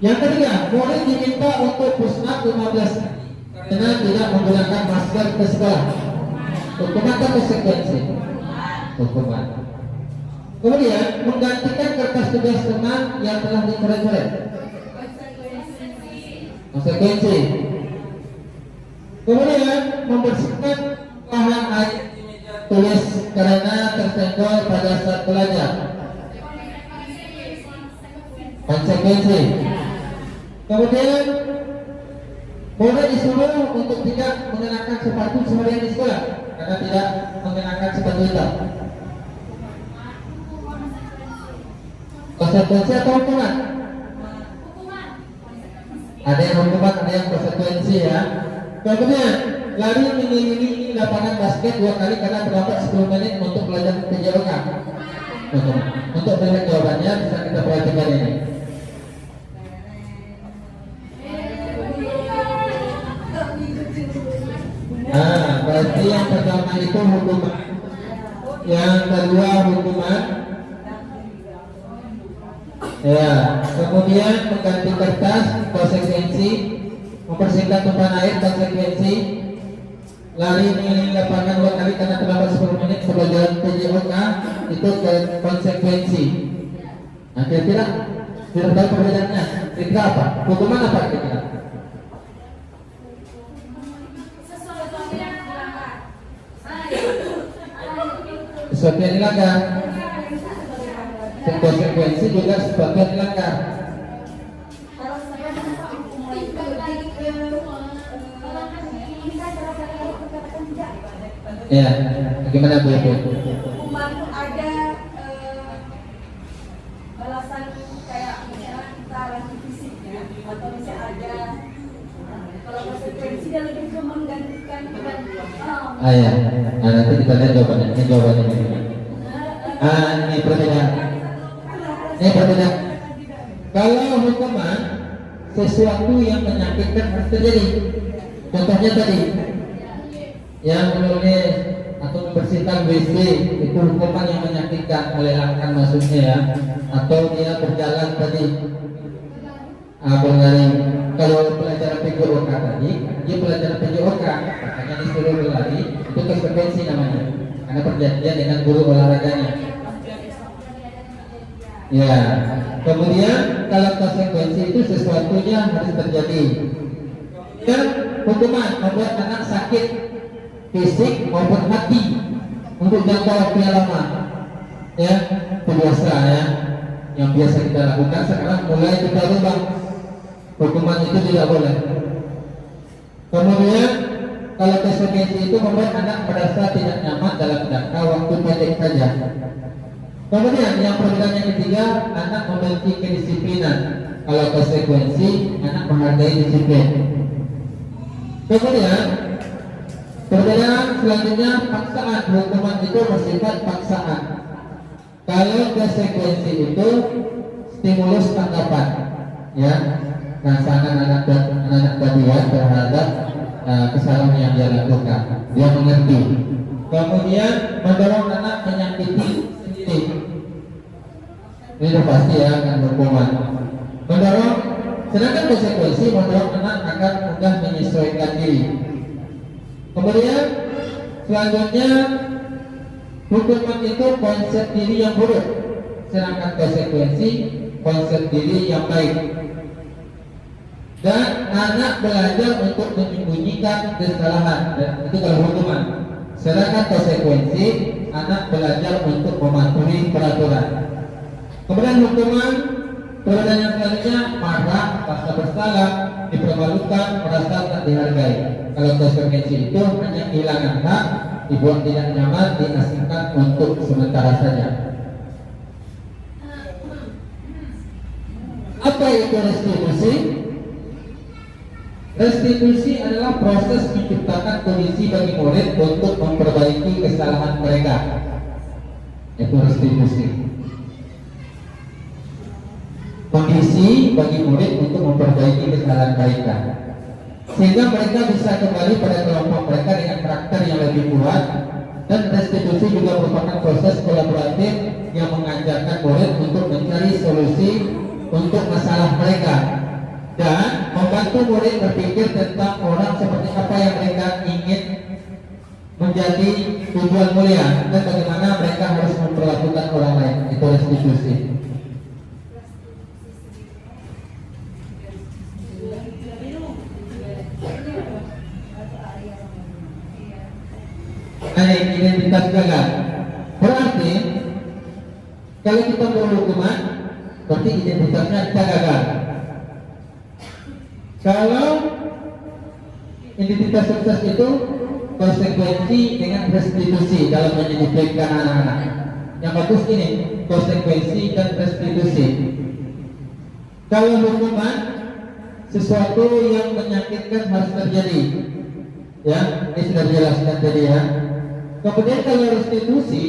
yang ketiga, murid diminta untuk push up 15 kali karena tidak menggunakan masker ke sekolah. Hukuman atau konsekuensi? Hukuman. Kemudian menggantikan kertas tugas teman yang telah dicoret-coret. Konsekuensi. Kemudian membersihkan bahan air di meja tulis karena tersenggol pada saat belajar. Konsekuensi. Kemudian murid disuruh untuk tidak mengenakan sepatu seharian di sekolah karena tidak mengenakan sepatu hitam. Konsekuensi atau hukuman? Ada yang hukuman, ada yang konsekuensi ya. Kemudian lari mengelilingi lapangan basket 2 kali karena terlambat 10 menit untuk belajar PJOK. Untuk melihat jawabannya bisa kita perhatikan ini. Nah, berarti yang pertama itu hukuman, yang kedua hukuman. Ya, kemudian mengganti kertas konsekuensi, mempersingkat tumpahan air konsekuensi, lari mengelilingi lapangan 2 kali karena terlambat 10 menit pelajaran PJOK itu konsekuensi. Nah, kira-kira sudah tahu perbedaannya? Kira apa? Hukuman apa kira-kira? Sesuatu yang dilanggar. konsekuensi juga sesuatu yang dilanggar. Kalau saya hukuman itu lebih ke ini kan cara saya katakan tidak. Ya, bagaimana Bu? Hukuman ada balasan kayak misalnya kita latih fisiknya atau misalnya ada kalau konsekuensi dia lebih ke menggantikan Ya. Nanti kita lihat jawabannya. Ini jawabannya. Ini perbedaan. Kalau hukuman sesuatu yang menyakitkan harus terjadi. Contohnya tadi, yang menulis atau membersihkan WC itu hukuman yang menyakitkan, melelahkan maksudnya ya. Atau dia berjalan tadi, berlari. Kalau pelajaran PJOK tadi, dia pelajaran PJOK, makanya disuruh berlari, itu konsekuensi namanya, karena perjanjian dengan guru olahraganya. Ya, kemudian kalau konsekuensi itu sesuatunya harus terjadi. Dan hukuman membuat anak sakit fisik maupun hati untuk jangka waktu yang lama. Ya, itu biasa ya. Yang biasa kita lakukan sekarang mulai kita rubah. Hukuman itu tidak boleh. Kemudian kalau konsekuensi itu membuat anak merasa tidak nyaman dalam jangka waktu pendek saja. Kemudian yang perbedaan yang ketiga, anak memiliki kedisiplinan. Kalau konsekuensi, anak menghargai disiplin. Kemudian perbedaan selanjutnya, paksaan. Hukuman itu bersifat paksaan. Kalau konsekuensi itu stimulus tanggapan, ya, rasa anak tadi ya terhadap kesalahan yang dia lakukan, dia mengerti. Kemudian mendorong anak menyakiti sendiri. Ini sudah pasti ya akan hukuman. Mendorong, sedangkan konsekuensi mendorong anak agar mudah menyesuaikan diri. Kemudian selanjutnya, hukuman itu konsep diri yang buruk, sedangkan konsekuensi konsep diri yang baik. Dan anak belajar untuk menyembunyikan kesalahan, dan itu kalau hukuman. Sedangkan konsekuensi, anak belajar untuk mematuhi peraturan. Kemudian hukuman, perbedaan yang selanjutnya, marah, rasa bersalah, dipermalukan, merasa tak dihargai. Kalau konsekuensi itu hanya kehilangan hak, dibuat tidak nyaman, diasingkan untuk sementara saja. Apa itu restitusi? Restitusi adalah proses menciptakan kondisi bagi murid untuk memperbaiki kesalahan mereka. Itu restitusi. Kondisi bagi murid untuk memperbaiki kesalahan mereka, sehingga mereka bisa kembali pada kelompok mereka dengan karakter yang lebih kuat. Dan restitusi juga merupakan proses kolaboratif yang mengajarkan murid untuk mencari solusi untuk masalah mereka dan membantu murid berpikir tentang orang seperti apa yang mereka ingin menjadi tujuan mulia dan bagaimana mereka harus memperlakukan orang lain. Itu restitusi. Identitas gagal. Berarti kalau kita berhukuman, berarti identitasnya kita gagal. Kalau identitas sukses itu konsekuensi dengan restitusi dalam mendisiplinkan anak-anak. Yang bagus ini konsekuensi dan restitusi. Kalau hukuman, sesuatu yang menyakitkan harus terjadi. Ya, ini sudah dijelaskan tadi ya. Kemudian kalau restitusi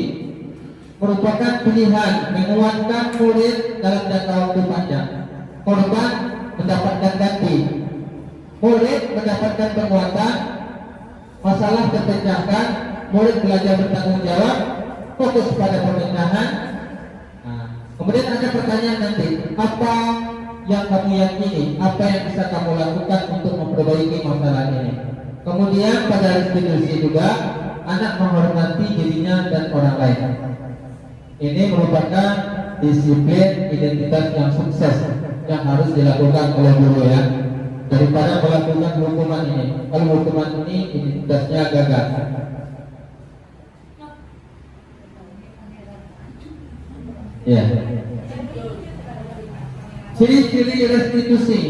merupakan pilihan menguatkan murid dalam jangka waktu panjang. Korban mendapatkan ganti, murid mendapatkan penguatan, masalah terpecahkan, murid belajar bertanggung jawab, fokus pada pemecahan. Kemudian ada pertanyaan nanti, apa yang kamu yakini, apa yang bisa kamu lakukan untuk memperbaiki masalah ini. Kemudian pada restitusi juga anak menghormati dirinya dan orang lain. Ini merupakan disiplin identitas yang sukses yang harus dilakukan oleh guru ya, daripada melakukan hukuman ini. Kalau hukuman ini identitasnya gagal. Ya. Ciri-ciri restitusi: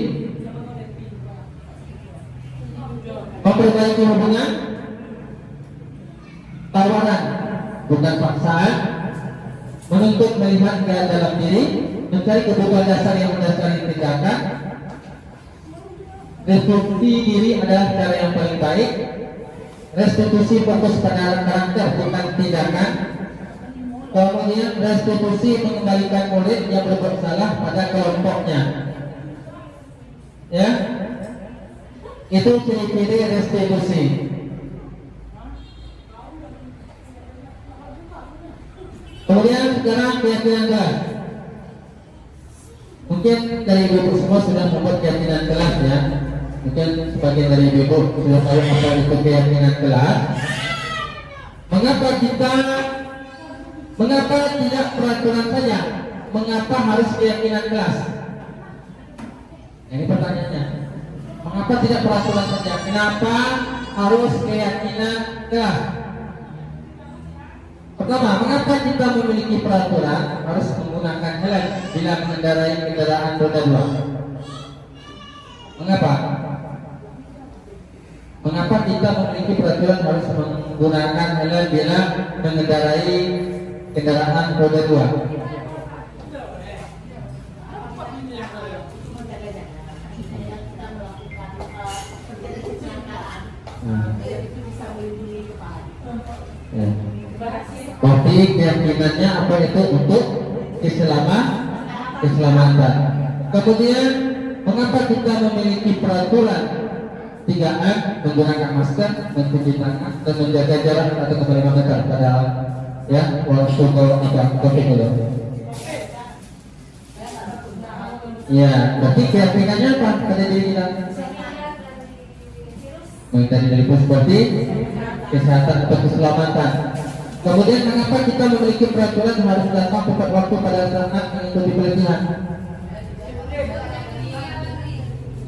memperbaiki hubungan, tawaran bukan paksaan, menuntut melihat ke dalam diri, mencari kebutuhan dasar yang mendasari tindakan. Restitusi diri adalah cara yang paling baik. Restitusi fokus pada karakter bukan tindakan. Kemudian restitusi mengembalikan murid yang berbuat salah pada kelompoknya. Ya, itu ciri-ciri restitusi. Kemudian sekarang keyakinan kelas. Mungkin dari ibu semua sudah membuat keyakinan kelas ya. Mungkin sebagian dari ibu sudah tahu apa itu keyakinan kelas. Mengapa tidak peraturan saja? Mengapa harus keyakinan kelas? Ini pertanyaannya. Mengapa tidak peraturan saja? Kenapa harus keyakinan kelas? Pertama, mengapa kita memiliki peraturan harus menggunakan helm bila mengendarai kendaraan roda 2? Mengapa? Mengapa kita memiliki peraturan harus menggunakan helm bila mengendarai kendaraan roda 2? Ya. Berarti keyakinannya apa itu untuk keselamatan. Kemudian mengapa kita memiliki peraturan 3M, menggunakan masker, mencuci tangan, dan menjaga jarak atau ke 5 meter pada ya waktu COVID itu. Ya, berarti keyakinannya apa pada diri kita? Menghindari dari virus seperti kesehatan atau keselamatan. Kemudian mengapa kita memiliki peraturan harus datang tepat waktu pada saat mengikuti pelatihan?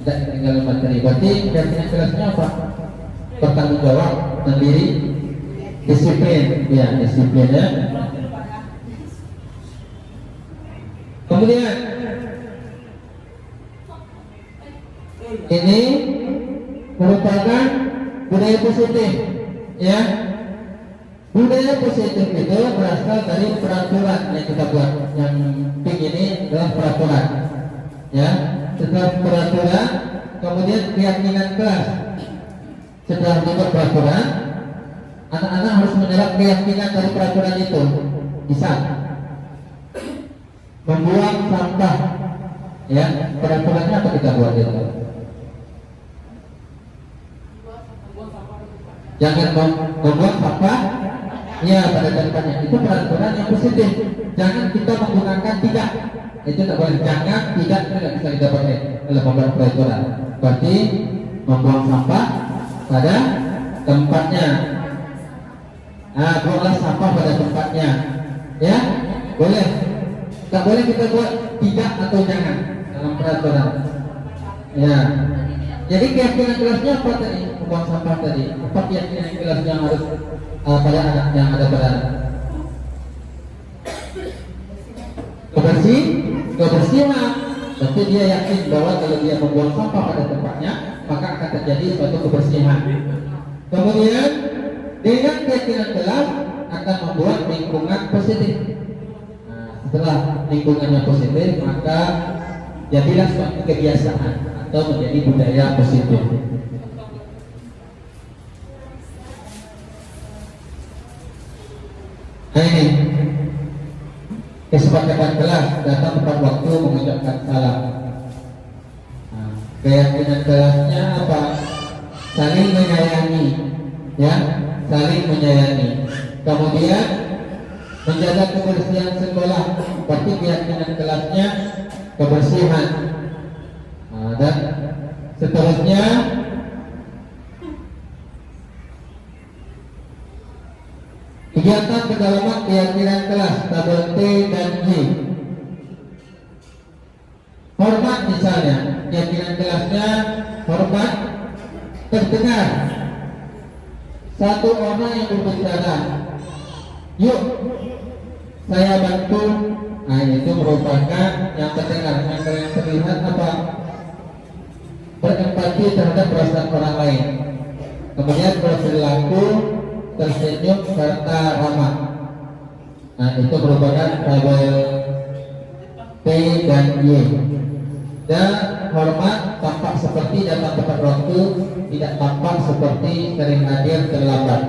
Tidak tinggal materi. Berarti keyakinan kelasnya apa? Bertanggung jawab, mandiri, disiplin. Ya, disiplin ya. Kemudian ini merupakan budaya positif, ya. Budaya positif itu berasal dari peraturan yang kita buat. Yang pink ini adalah peraturan, ya. Setelah peraturan, kemudian keyakinan kelas. Setelah dibuat peraturan, anak-anak harus menyerap keyakinan dari peraturan itu. Bisa membuang sampah, ya. Peraturannya apa kita buat itu? Jangan membuang sampah ya pada tempatnya. Itu peraturan yang positif. Jangan kita menggunakan tidak. Itu tidak boleh. Jangan tidak bisa kita pakai dalam pembuat peraturan. Berarti membuang sampah pada tempatnya. Nah, buanglah sampah pada tempatnya. Ya, boleh. Tak boleh kita buat tidak atau jangan dalam peraturan. Ya. Jadi keyakinan kelasnya apa tadi? Membuang sampah tadi. Apa keyakinan kelasnya yang harus pada anak yang ada pada anak? Kebersihan. Berarti dia yakin bahwa kalau dia membuang sampah pada tempatnya, maka akan terjadi suatu kebersihan. Kemudian dengan keyakinan kelas akan membuat lingkungan positif. Nah, setelah lingkungannya positif, maka jadilah suatu kebiasaan atau menjadi budaya positif. Nah ini kesepakatan kelas datang tepat waktu mengucapkan salam. Nah, keyakinan kelasnya apa? Saling menyayangi, ya, saling menyayangi. Kemudian menjaga kebersihan sekolah. Berarti keyakinan kelasnya kebersihan. Nah, dan seterusnya kegiatan kedalaman keyakinan kelas tabel T dan G. Hormat misalnya, keyakinan kelasnya hormat terdengar satu orang yang berbicara. Yuk, saya bantu Nah, itu merupakan yang terdengar. Yang terlihat apa? Berempati terhadap perasaan orang lain. Kemudian berperilaku tersenyum serta ramah. Nah, itu merupakan label P dan Y. Dan hormat tampak seperti datang tepat waktu, tidak tampak seperti sering hadir terlambat.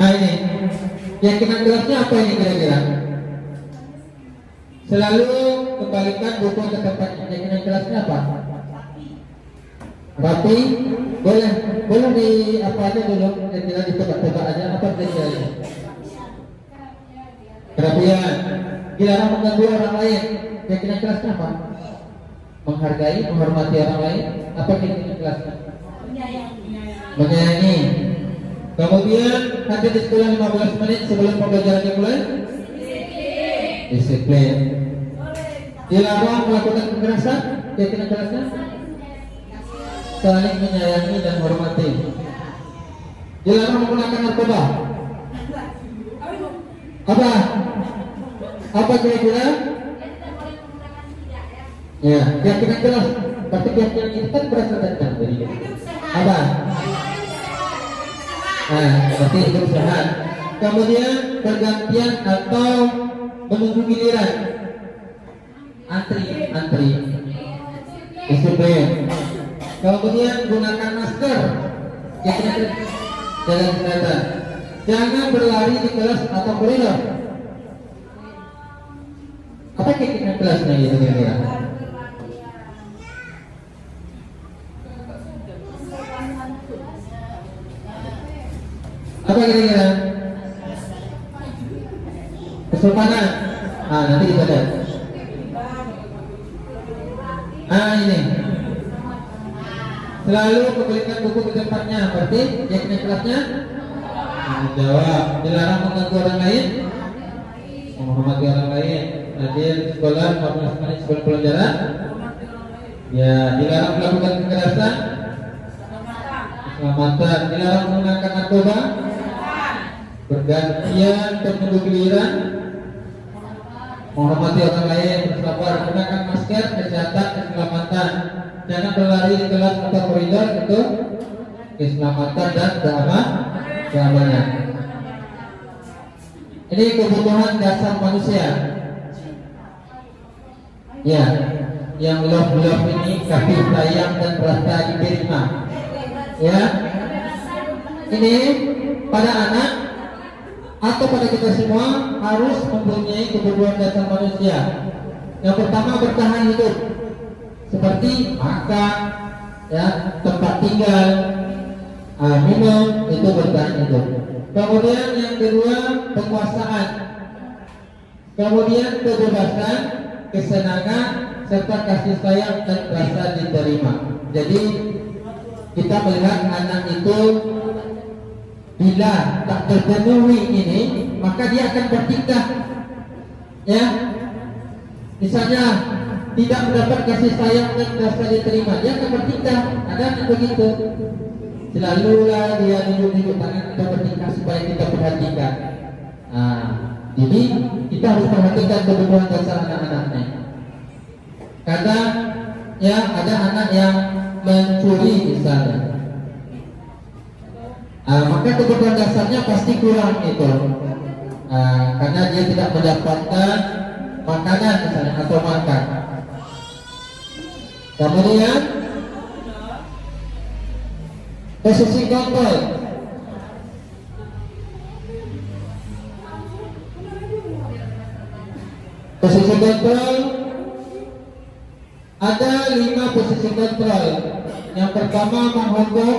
Nah, ini keyakinan kelasnya apa ini kira-kira? Selalu kembalikan buku ke tempatnya. Keyakinan kelasnya apa? Rapi? Boleh di apa aja dulu? Kira-kira ditebak-tebak aja apa kira-kira? Kerapian. Dilarang mengganggu orang lain. Keyakinan kelasnya apa? Menghargai, menghormati orang lain. Apa keyakinan kelasnya? Menyayangi. Kemudian hadir di sekolah 15 menit sebelum pembelajaran dimulai. Disiplin. Dilarang melakukan kekerasan. Keyakinan kelasnya? Saling menyayangi dan hormati. Dilarang menggunakan narkoba. Apa kira-kira? Ya, keyakinan kelas. Berarti keyakinan itu kan berasal dari apa? Nah, berarti hidup sehat. Kemudian bergantian atau menunggu giliran. Antri. Disiplin. Kemudian gunakan masker. Keyakinan jaga kesehatan. Jangan berlari di kelas atau koridor. Apa keyakinan kelasnya itu kira-kira? Apa kira-kira? Kesopanan. Nanti dicatat. Ini. Selalu kembalikan buku ke tempatnya. Berarti keyakinan kelasnya jawab. Dilarang mengganggu orang lain, menghormati orang lain. Hadir sekolah 15 menit sebelum pelajaran. Ya, dilarang melakukan kekerasan, keselamatan. Dilarang menggunakan narkoba, bergantian menunggu giliran, menghormati orang lain, bersabar, gunakan masker, kesehatan, keselamatan. Jangan berlari di kelas atau koridor, itu keselamatan dan keamanan. Ini kebutuhan dasar manusia. Ya, yang love ini kasih sayang dan rasa diterima. Ya, ini pada anak atau pada kita semua harus mempunyai kebutuhan dasar manusia. Yang pertama bertahan hidup, seperti makan, ya, tempat tinggal, minum, itu bertahan hidup. Kemudian yang kedua penguasaan, kemudian kebebasan, kesenangan, serta kasih sayang dan rasa diterima. Jadi kita melihat anak itu bila tak terpenuhi ini, maka dia akan bertingkah, ya. Misalnya tidak mendapat kasih sayang dan rasa diterima, dia akan bertingkah. Ada anak begitu, selalulah dia nunjuk-nunjuk tangan, kita bertingkah supaya kita perhatikan. Jadi kita harus perhatikan kebutuhan dasar anak-anaknya. Kadang ya ada anak yang mencuri misalnya, maka kebutuhan dasarnya pasti kurang itu, karena dia tidak mendapatkan makanan misalnya atau makan. Kemudian posisi kontrol. Posisi kontrol ada 5 posisi kontrol. Yang pertama menghukum,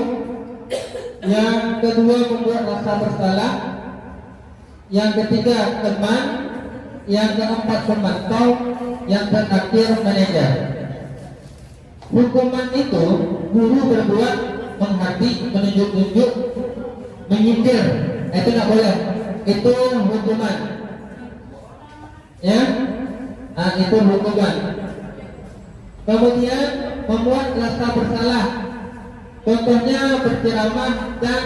yang kedua membuat rasa bersalah, yang ketiga teman, yang keempat pemantau, yang terakhir manajer. Hukuman itu guru berbuat menghati, menunjuk-nunjuk, menyindir, itu tidak boleh. Itu hukuman. Ya, itu hukuman. Kemudian membuat rasa bersalah, contohnya berceramah dan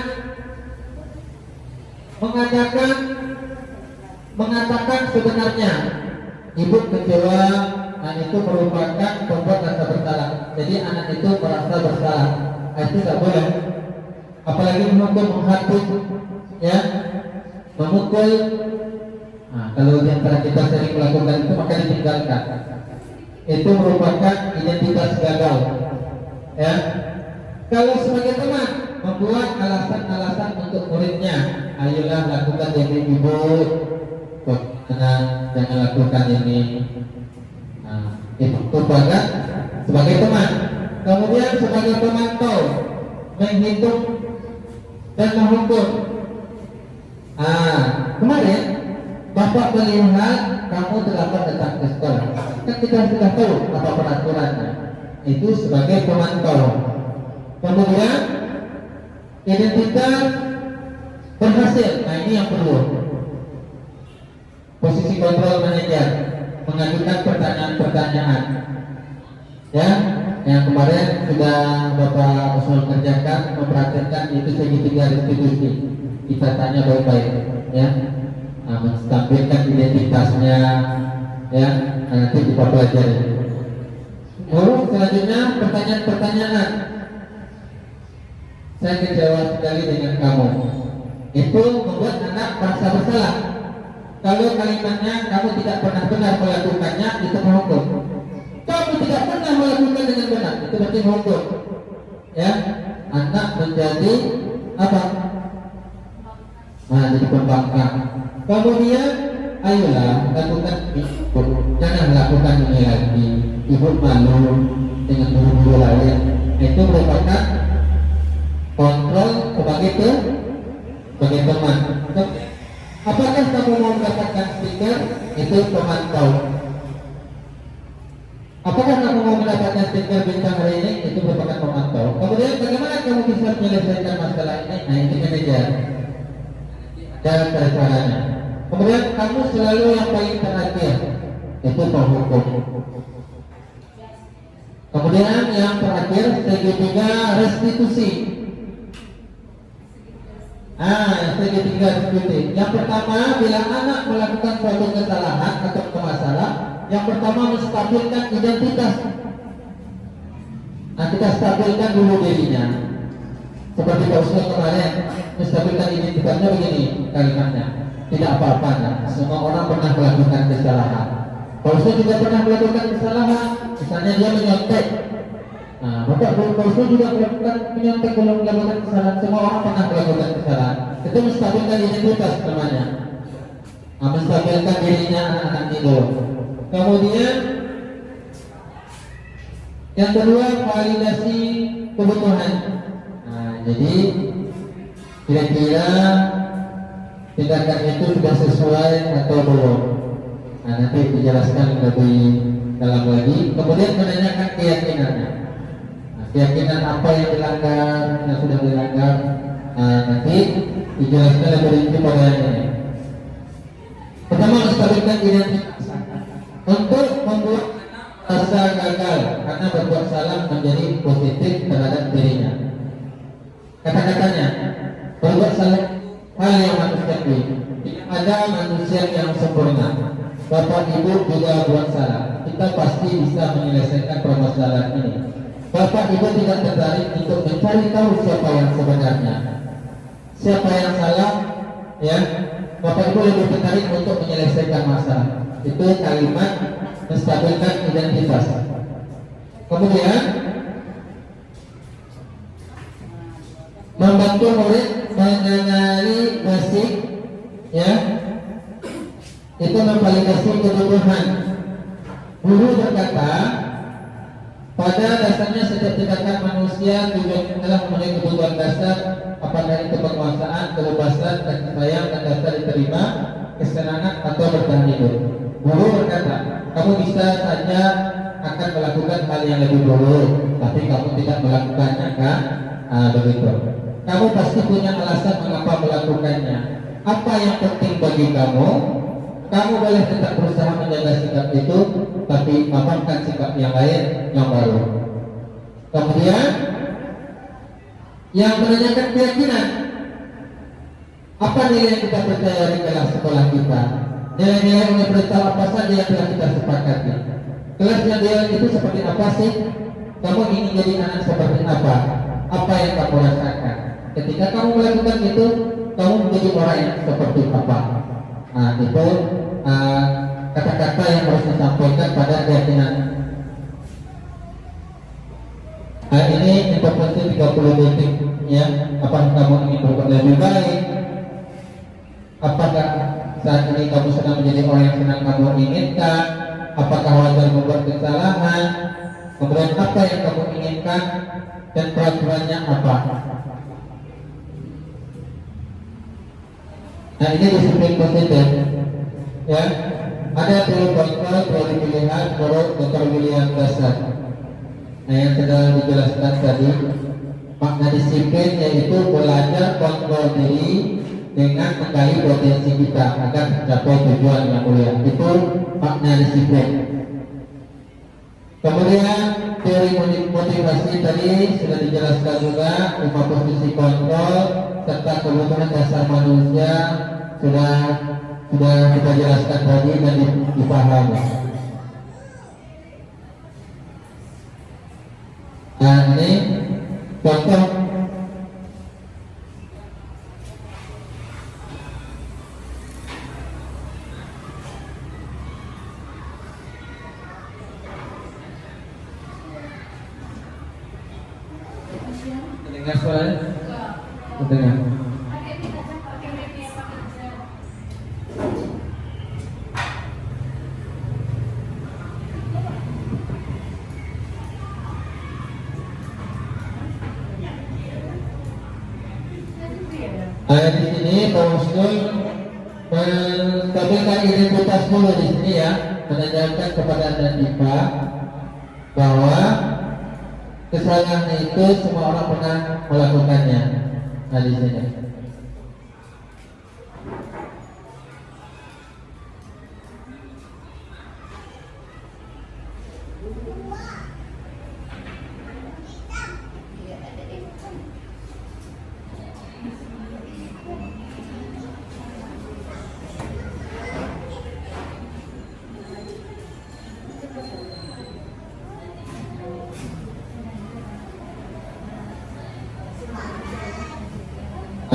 mengatakan sebenarnya ibu kecewa, itu merupakan pembuat rasa bersalah. Jadi anak itu merasa bersalah, itu tidak boleh. Apalagi menghapus, ya, memukul. Nah, kalau di antara kita sering melakukan itu maka ditinggalkan. Itu merupakan identitas gagal. Ya, kalau sebagai teman membuat alasan-alasan untuk muridnya, ayolah lakukan ini ibu, jangan lakukan ini. Nah, itu merupakan sebagai teman. Kemudian sebagai pemantau, menghitung dan menghukum. Kemarin Bapak melihat kamu terlambat datang ke sekolah. Kan kita sudah tahu apa peraturannya. Itu sebagai pemantau. Kemudian identitas berhasil. Nah, ini yang perlu. Posisi kontrol manajer mengajukan pertanyaan-pertanyaan. Ya, yang kemarin sudah Bapak usul kerjakan, mempraktekkan itu segitiga restitusi. Kita tanya baik-baik, ya. Menstabilkan identitasnya, ya, nanti kita pelajari. Lalu selanjutnya pertanyaan-pertanyaan. Saya kecewa sekali dengan kamu. Itu membuat anak merasa bersalah. Kalau kalimatnya kamu tidak pernah benar melakukannya, itu menghukum. Kamu tidak pernah melakukan dengan benar, itu berarti menghukum. Ya, anak menjadi apa? Jadi pembangkang. Kemudian ayolah lakukan itu, jangan lakukan ini lagi. Ibu malu dengan guru-guru lain. Itu merupakan kontrol sebagai teman. Apakah kamu mau mendapatkan stiker? Itu pemantau. Apakah kamu mau mendapatkan stiker bintang hari ini? Itu merupakan pemantau. Kemudian bagaimana kamu bisa menyelesaikan masalah ini? Nah, ini manajer. Dan caranya. Kemudian kamu selalu yang paling terakhir, itu penghukum. Kemudian yang terakhir segitiga restitusi. Segitiga restitusi. Yang pertama, bila anak melakukan suatu kesalahan atau masalah, yang pertama menstabilkan identitas. Kita stabilkan dulu dirinya. Seperti Pak Ustaz kemarin, menstabilkan identitasnya begini kalimatnya. Tidak apa-apa, semua orang pernah melakukan kesalahan. Pak Ustaz juga pernah melakukan kesalahan. Misalnya dia menyontek. Bapak Ustaz juga melakukan menyontek, belum melakukan kesalahan. Semua orang pernah melakukan kesalahan. Itu menstabilkan identitas namanya. Menstabilkan dirinya anak-anak itu. Kemudian yang kedua, validasi kebutuhan. Jadi kira-kira tindakan itu sudah sesuai atau belum? Nanti dijelaskan lebih dalam lagi. Kemudian menanyakan keyakinannya. Keyakinan apa yang dilanggar, yang sudah dilanggar. Nanti dijelaskan lebih rinci pada ini. Pertama, menstabilkan identitas untuk membuat rasa gagal karena berbuat salah menjadi positif terhadap dirinya. Kata-katanya, berbuat salah hal yang manusiawi. Tidak ada manusia yang sempurna. Bapak Ibu juga buat salah. Kita pasti bisa menyelesaikan permasalahan ini. Bapak Ibu tidak tertarik untuk mencari tahu siapa yang sebenarnya, siapa yang salah, ya. Bapak Ibu lebih tertarik untuk menyelesaikan masalah. Itu kalimat menstabilkan identitas. Kemudian membantu murid mengenali basic, ya, itu memvalidasi kebutuhan. Guru berkata, pada dasarnya setiap tindakan manusia tujuannya adalah memenuhi kebutuhan dasar, apakah itu penguasaan, kebebasan, kasih sayang, dan dasar diterima, kesenangan atau bertahan hidup. Guru berkata, kamu bisa saja akan melakukan hal yang lebih buruk, tapi kamu tidak melakukannya, kan? Begitu. Kamu pasti punya alasan mengapa melakukannya. Apa yang penting bagi kamu? Kamu boleh tetap berusaha menjaga sikap itu, tapi amankan sikap yang lain yang baru. Kemudian yang menanyakan keyakinan. Apa nilai yang kita percaya di kelas sekolah kita? Nilai-nilai universal apa saja yang telah kita sepakati? Kelas yang dia itu seperti apa sih? Kamu ingin jadi anak seperti apa? Apa yang kamu rasakan? Ketika kamu melakukan itu, kamu menjadi orang yang seperti apa? Nah, itu kata-kata yang harus disampaikan pada keyakinan. Ini intervensi 30 detik ya. Apakah kamu ingin berbuat lebih baik? Apakah saat ini kamu sedang menjadi orang yang senang kamu inginkan? Apakah wajar membuat kesalahan? Kemudian apa yang kamu inginkan dan peraturannya apa? Nah, ini disiplin positif ya. Ada teori kontrol, teori pilihan menurut Dr. William Dasar. Nah, yang sudah dijelaskan tadi, makna disiplin yaitu belajar kontrol diri dengan menggali potensi kita agar mencapai tujuan yang mulia. Itu makna disiplin. Kemudian teori motivasi tadi sudah dijelaskan juga, 5 posisi kontrol serta kebutuhan dasar manusia sudah kita jelaskan tadi dan dipahami. Nah, ini contoh dengar suara? Dengar. Di sini Pak Musnul menstabilkan identitas dulu di sini ya, menanyakan kepada Anda IPA bahwa kesalahan itu semua orang pernah melakukannya. Nah, di sini.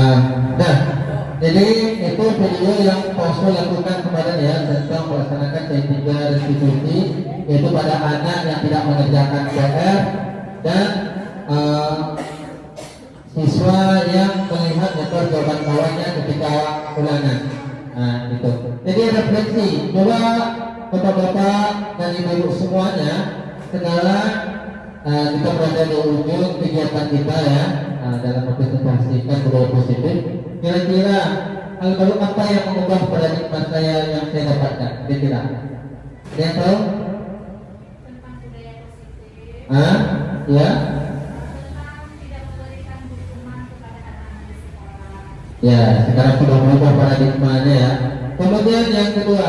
Nah, jadi itu video yang Posko lakukan kemarin ya tentang melaksanakan C3 restitusi, yaitu pada anak yang tidak mengerjakan PR dan siswa yang melihat metode jawaban kawannya ketika ulangan. Nah, itu. Jadi refleksi. Coba bapak-bapak dan ibu-ibu semuanya, sekarang kita berada di ujung kegiatan kita ya. Dalam mempresentasikan budaya positif, kira-kira hal baru apa yang mengubah paradigma saya yang saya dapatkan? Kira-kira ada yang tahu? Tentang budaya positif. Ya. Ya, sekarang sudah berubah paradigmanya ya. Kemudian yang kedua,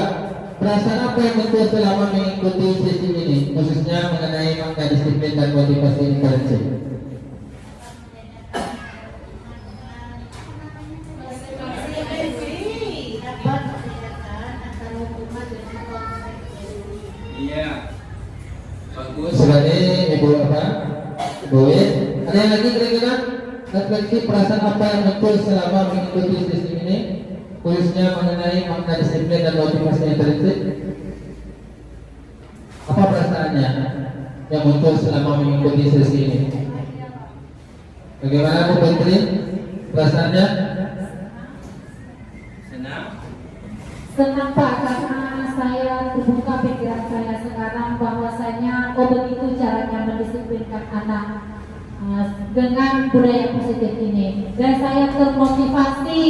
perasaan apa yang muncul selama mengikuti sesi ini, khususnya mengenai makna disiplin dan motivasi intensif? Iya, bagus. Sudah ini Ibu apa? Ibu Win. Ada yang lagi kira-kira refleksi perasaan apa yang muncul selama mengikuti sesi ini, khususnya mengenai makna disiplin dan motivasi intensif? Apa perasaannya yang muncul selama mengikuti sesi ini? Bagaimana Bu Putri? Perasaannya? Senang. Senang Pak, karena saya terbuka pikiran saya sekarang bahwasanya begitu caranya mendisiplinkan anak dengan budaya positif ini, dan saya termotivasi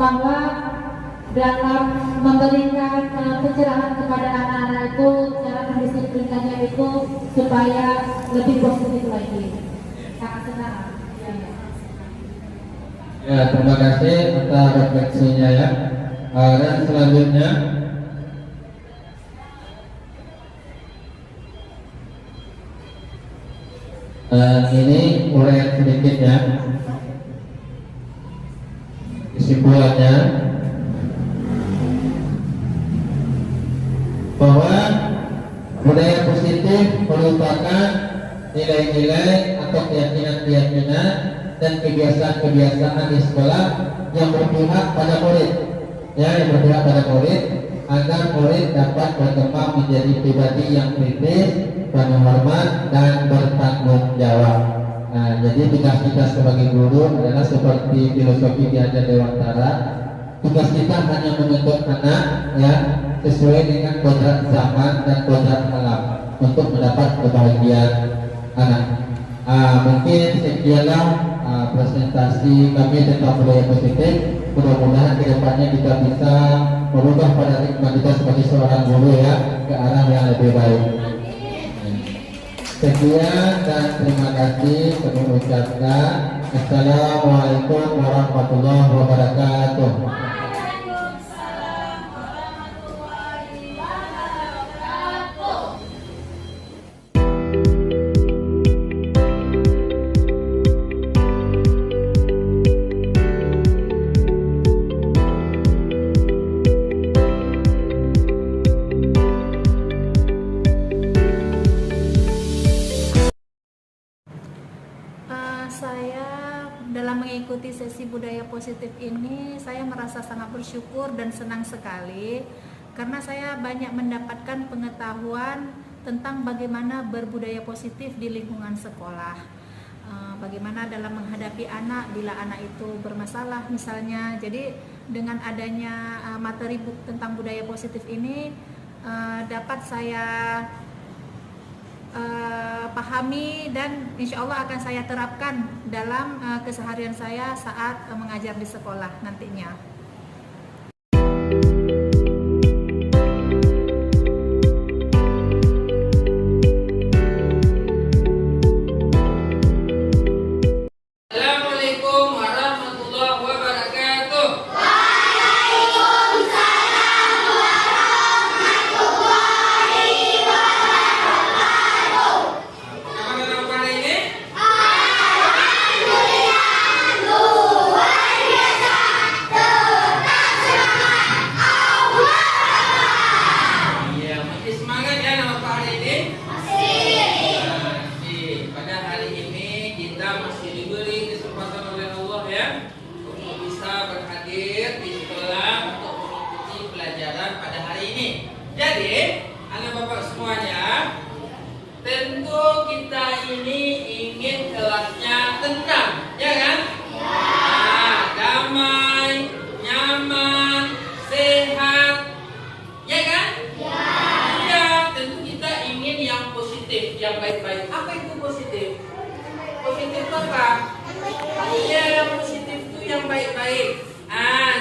bahwa dalam memberikan pencerahan kepada anak-anak itu, cara mendisiplinkannya itu supaya lebih positif lagi. Sangat senang. Ya, terima kasih atas refleksinya ya. Dan selanjutnya ini uraian sedikit ya. kesimpulannya bahwa budaya positif merupakan nilai-nilai atau keyakinan-keyakinan dan kebiasaan-kebiasaan di sekolah yang berpihak pada murid, ya, yang berpihak pada murid agar murid dapat berkembang menjadi pribadi yang kritis, penuh hormat dan bertanggung jawab. Nah, jadi tugas kita sebagai guru adalah seperti filosofi di Ajar Dewantara. Tugas kita hanya menuntut anak, ya, sesuai dengan kodrat zaman dan kodrat alam untuk mendapat kebahagiaan anak. Mungkin sekianlah presentasi kami tentang budaya positif. Mudah-mudahan kedepannya kita bisa merubah paradigma kita sebagai seorang guru, ya, ke arah yang lebih baik. Sekian dan terima kasih. Kami ucapkan Assalamualaikum warahmatullahi wabarakatuh. Saya dalam mengikuti sesi budaya positif ini, saya merasa sangat bersyukur dan senang sekali karena saya banyak mendapatkan pengetahuan tentang bagaimana berbudaya positif di lingkungan sekolah. Bagaimana dalam menghadapi anak bila anak itu bermasalah misalnya. Jadi dengan adanya materi tentang budaya positif ini dapat saya pahami dan insya Allah akan saya terapkan dalam keseharian saya saat mengajar di sekolah nantinya. Assalamualaikum warahmatullahi wabarakatuh. Jadi, anak bapak semuanya, tentu kita ini ingin kelasnya tenang, ya kan? Nah, damai, nyaman, sehat, ya kan? Ya, tentu kita ingin yang positif, yang baik-baik. Apa itu positif? Positif itu apa? Ya, yang positif itu yang baik-baik.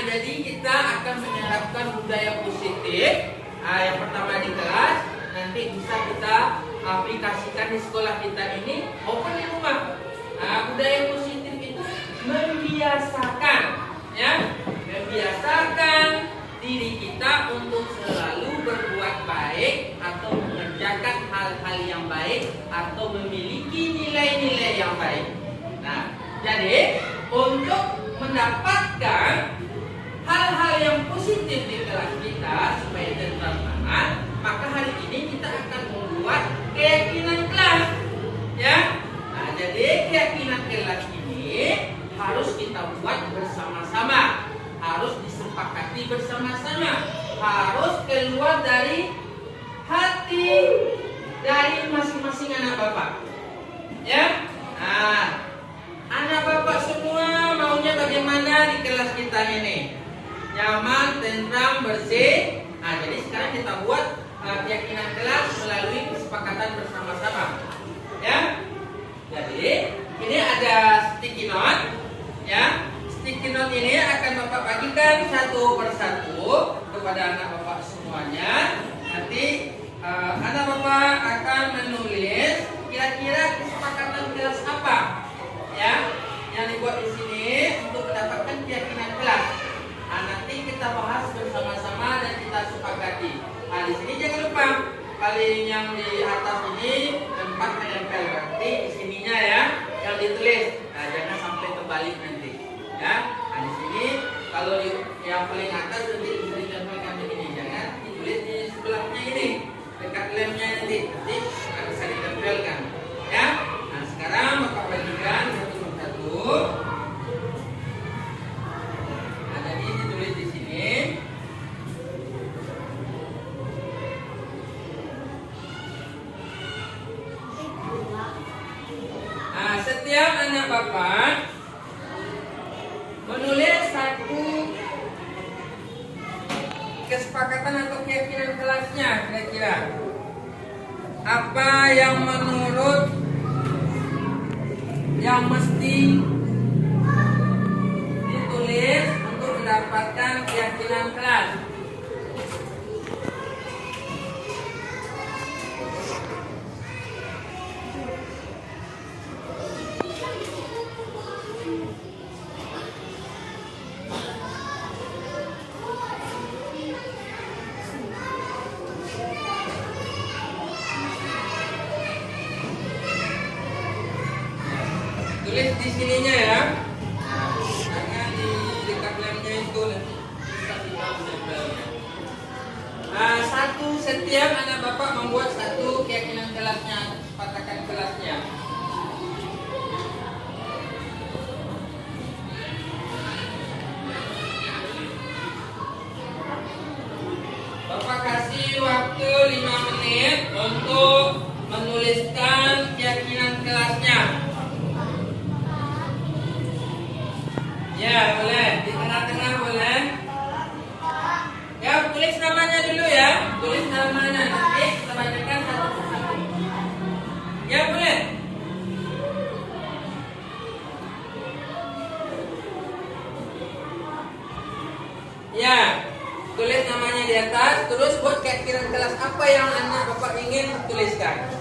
Jadi kita akan menerapkan budaya positif. Yang pertama di kelas, nanti bisa kita aplikasikan di sekolah kita ini maupun di rumah. Budaya positif itu membiasakan, ya, membiasakan diri kita untuk selalu berbuat baik atau mengerjakan hal-hal yang baik atau memiliki nilai-nilai yang baik. Nah, jadi untuk mendapatkan hal-hal yang positif di kelas kita supaya tertanam, maka hari ini kita akan membuat keyakinan kelas, ya. Nah, jadi keyakinan kelas ini harus kita buat bersama-sama, harus disepakati bersama-sama, harus keluar dari hati dari masing-masing anak bapak, ya. Nah, anak bapak semua maunya bagaimana di kelas kita ini? Nyaman, tentram, bersih. Jadi sekarang kita buat keyakinan kelas melalui kesepakatan bersama-sama, ya. Jadi ini ada sticky note, ya. Sticky note ini akan bapak bagikan satu persatu kepada anak bapak semuanya. Nanti anak bapak akan menulis kira-kira kesepakatan kelas apa, ya, yang dibuat di sini untuk mendapatkan keyakinan kelas. Nanti kita bahas bersama-sama dan kita sepakati. Di sini jangan lupa paling yang di atas ini tempat menempel, berarti di sininya ya yang ditulis. Jangan sampai kebalik nanti, ya. Di sini kalau paling atas nanti bisa ditempelkan begini, jangan ditulis di sebelahnya ini dekat lemnya nanti bisa ditempelkan ya. Nah sekarang Bapak bagikan satu persatu. Nah jadi ditulis di sini. Nah setiap anak Bapak menulis satu kesepakatan atau keyakinan kelasnya, kira-kira apa yang menurut yang mesti ditulis untuk mendapatkan keyakinan kelas. Tulis di sininya ya. Jangan di dekat lemnya itu nanti bisa ditempelnya. Setiap anak Bapak membuat satu keyakinan kelasnya, patakan kelasnya. Bapak kasih waktu 5 menit untuk menuliskan keyakinan kelasnya. Ya boleh, di tengah-tengah boleh. Ya tulis namanya dulu ya, tulis namanya nanti kita bacakan satu-satu. Ya boleh. Ya, tulis namanya di atas, terus buat keyakinan kelas apa yang anak Bapak ingin tuliskan.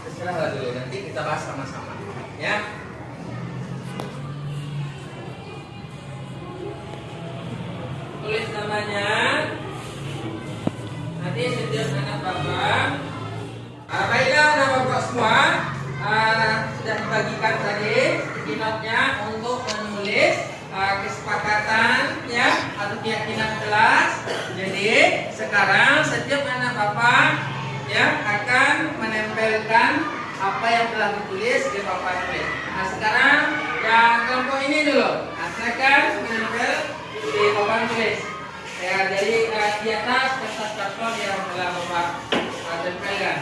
Terserah dulu, nanti kita bahas sama-sama. Ya. Tulis namanya. Nanti setiap anak Bapak. Baiklah anak Bapak semua, sudah dibagikan tadi sticky untuk menulis kesepakatan ya atau keyakinan kelas. Jadi sekarang setiap anak Bapak ya akan menempelkan apa yang telah ditulis di papan tulis. Nah sekarang yang kelompok ini dulu, silakan menempel di papan tulis. Ya, jadi di atas kertas karton yang telah Bapak tempelkan.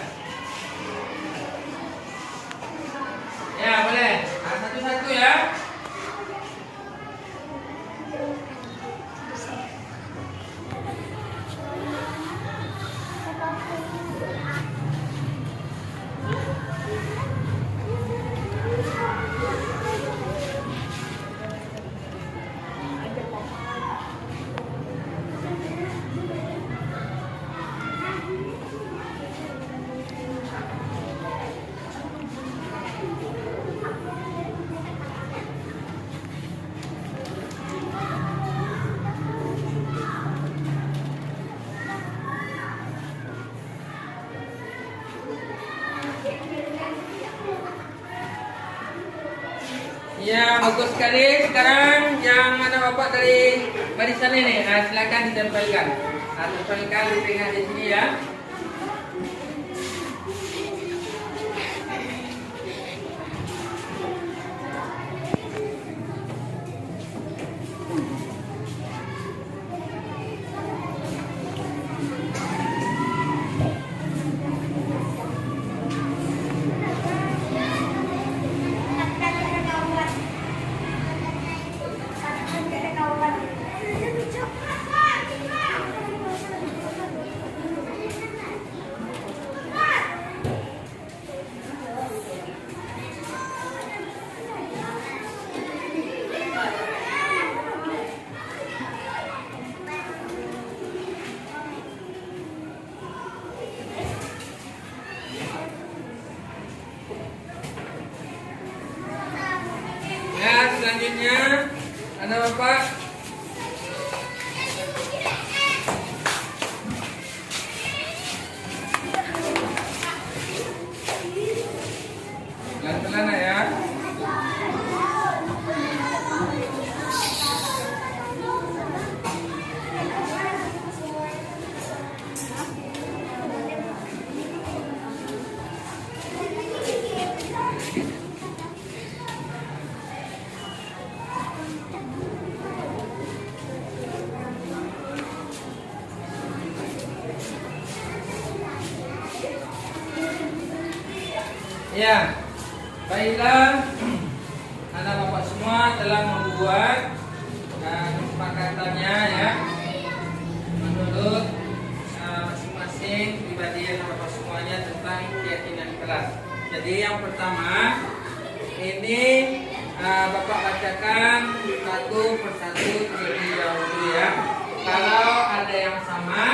Ya boleh, satu-satu ya. Ya, bagus sekali. Sekarang yang mana Bapak dari barisan ini? Nah, silakan ditempelkan. Nah, tempelkan di tengah di sini ya. Ya, selanjutnya ada Bapak. Pelan-pelan ya. Ya, baiklah, anak bapak semua telah membuat kesepakatannya ya, menurut masing-masing pribadi anak bapak semuanya tentang keyakinan kelas. Jadi yang pertama ini bapak bacakan satu persatu terlebih dahulu ya. Kalau ada yang sama,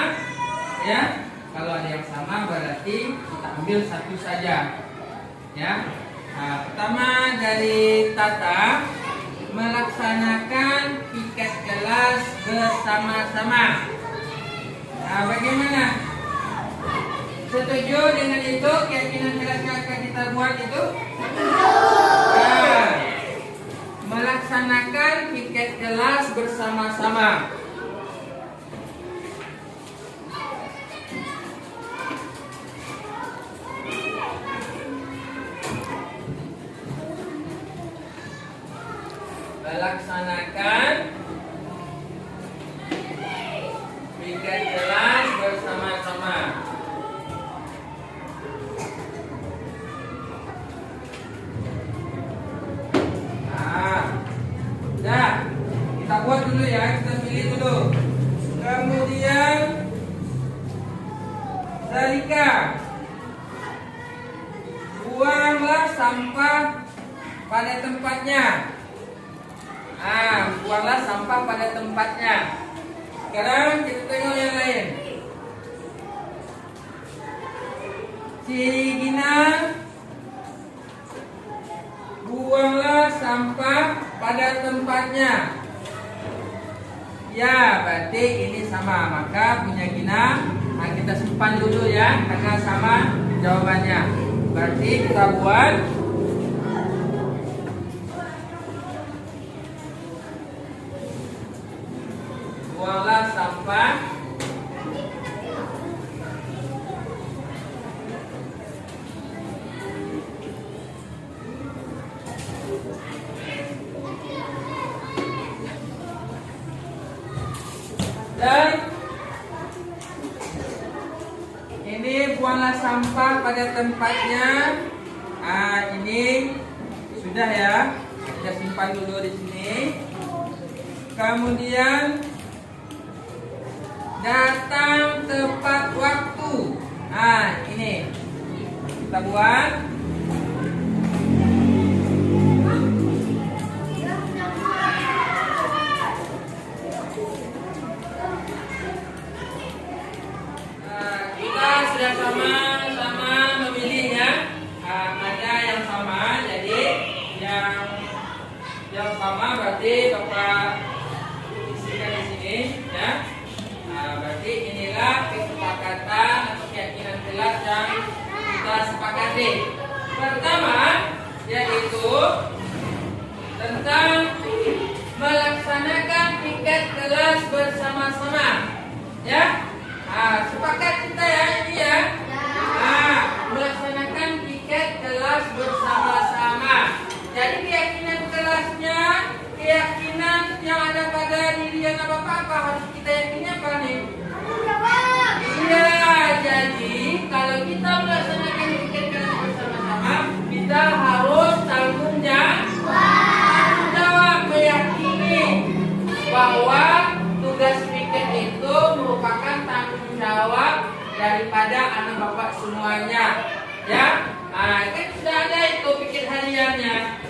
ya, kalau ada yang sama berarti kita ambil satu saja. Ya, pertama dari Tata, melaksanakan piket kelas bersama-sama. Bagaimana? Setuju dengan itu keyakinan kelas kakak kita buat itu? Melaksanakan piket kelas bersama-sama. Melaksanakan piket kelas bersama-sama. Dah, kita buat dulu ya, kita pilih dulu. Kemudian Zalika, buanglah sampah pada tempatnya. Buanglah sampah pada tempatnya. Sekarang kita tengok yang lain. Si Gina, buanglah sampah pada tempatnya. Ya, berarti ini sama. Maka punya Gina kita simpan dulu ya, karena sama jawabannya. Berarti kita buat buanglah sampah dan ini buanglah sampah pada tempatnya. Ini sudah ya, kita simpan dulu di sini. Kemudian datang tepat waktu. Ini kita buat. Kita sudah sama-sama memilih ya. Ada yang sama, jadi yang sama berarti Bapak isikan di sini ya. Berarti inilah kesepakatan atau keyakinan kelas yang kita sepakati. Pertama yaitu tentang melaksanakan piket kelas bersama-sama. Ya, sepakat kita ya ini ya. Melaksanakan piket kelas bersama-sama. Jadi keyakinan kelasnya, keyakinan yang ada pada diri anak bapak apa harus kita yakini apa nih? Iya, jadi kalau kita melaksanakan piket kelas bersama-sama, kita harus tanggung jawab, meyakini bahwa tugas piket itu merupakan tanggung jawab daripada anak bapak semuanya. Ya, kan sudah ada itu piket hariannya.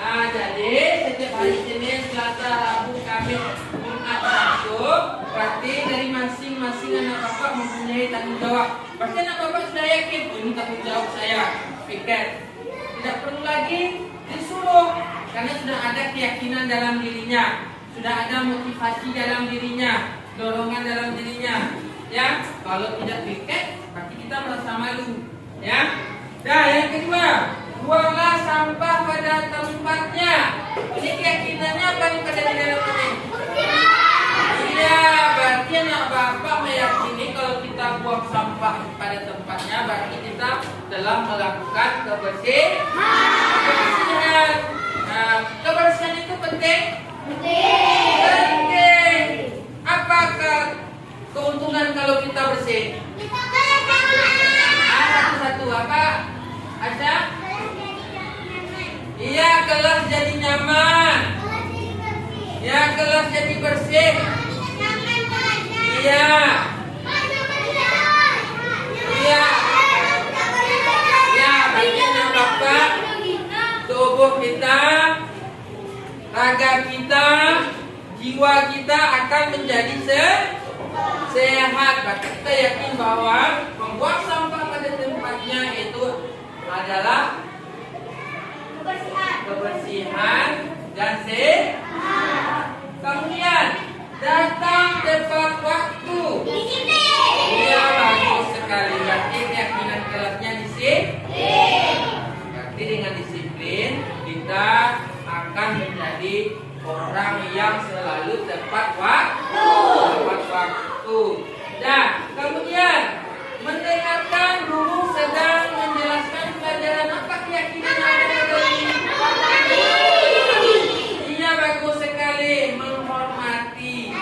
Jadi setiap hari Senin, Selasa, Rabu, Kamis, Jumat, Sabtu, berarti dari masing-masing anak bapak mempunyai tanggung jawab. Pasti anak bapak sudah yakin, ini tanggung jawab saya, piket. Tidak perlu lagi disuruh, karena sudah ada keyakinan dalam dirinya, sudah ada motivasi dalam dirinya, dorongan dalam dirinya. Ya, kalau tidak piket, berarti kita merasa malu. Ya, nah yang kedua, buanglah sampah pada tempatnya. Ini keyakinannya apa nih pada diri dalam ini? Iya, berarti anak bapak meyakini kalau kita buang sampah pada tempatnya, berarti kita telah melakukan kebersihan. Kebersihan itu penting? Penting. Apakah keuntungan kalau kita bersih? Satu-satu apa? Ada? kelas jadi bersih. Iya. Iya. Ya, bagian Bapak, tubuh kita, raga kita, jiwa kita akan menjadi sehat. Berarti kita yakin bahwa membuang sampah pada tempatnya itu adalah kebersihan dan sehat. Kemudian datang tepat waktu. Iya, bagus sekali. Berarti keyakinan kelasnya disiplin. Berarti dengan disiplin kita akan menjadi orang yang selalu tepat waktu. Tepat waktu. Dan kemudian mendengarkan guru sedang menjelaskan pelajaran, apa keyakinan yang ada dari ini? Iya, bagus sekali. Menghormati.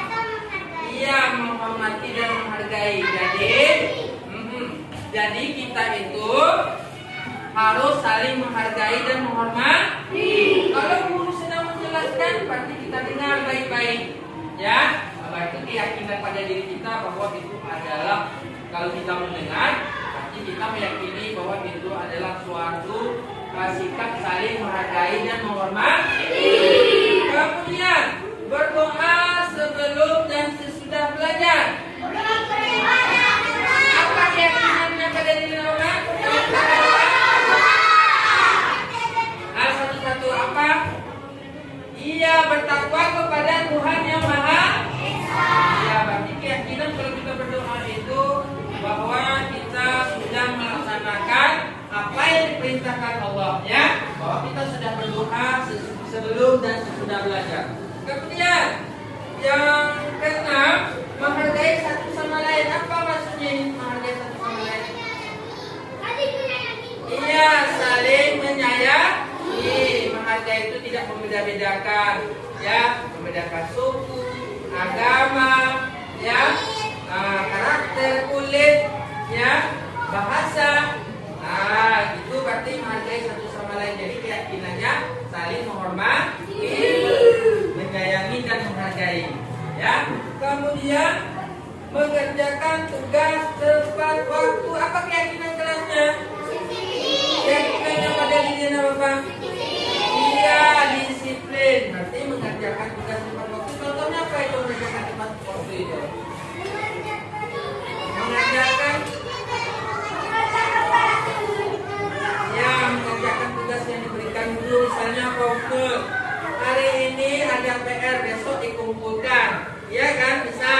Iya, menghormati dan menghargai. Jadi kita itu harus saling menghargai dan menghormati. Kalau guru sedang menjelaskan, berarti kita dengar baik-baik. Ya, berarti keyakinan pada diri kita bahwa itu adalah, kalau kita mendengar, berarti kita meyakini bahwa itu adalah suatu sikap saling menghargai dan menghormati. Kemudian berdoa sebelum dan sesudah belajar. Apa keyakinannya pada diri orang? Satu-satu apa? Iya, bertakwa kepada Tuhan yang Maha Esa. Ya, berarti keyakinan kalau kita berdoa itu bahwa kita sudah melaksanakan apa yang diperintahkan Allah, ya. Bahwa kita sudah berdoa sebelum dan sesudah belajar. Kemudian yang keenam, menghargai satu sama lain. Apa maksudnya ini menghargai satu sama lain? Iya, saling menyayangi. Menghargai itu tidak membeda-bedakan, ya, membedakan suku, agama, ya, karakter, kulit, ya, bahasa. Nah, itu berarti menghargai satu sama lain. Jadi keyakinannya saling menghormati, menyayangi dan menghargai, ya. Kemudian mengerjakan tugas tepat waktu. Apa keyakinan kelasnya? Keyakinannya pada dirinya Bapak? Iya, disiplin. Berarti mengerjakan tugas tepat waktu. Contohnya apa itu mengerjakan tepat waktu itu? Mengerjakan, ya, mengerjakan tugas yang diberikan guru. Misalnya fokus, hari ini ada PR, besok dikumpulkan, ya kan, bisa.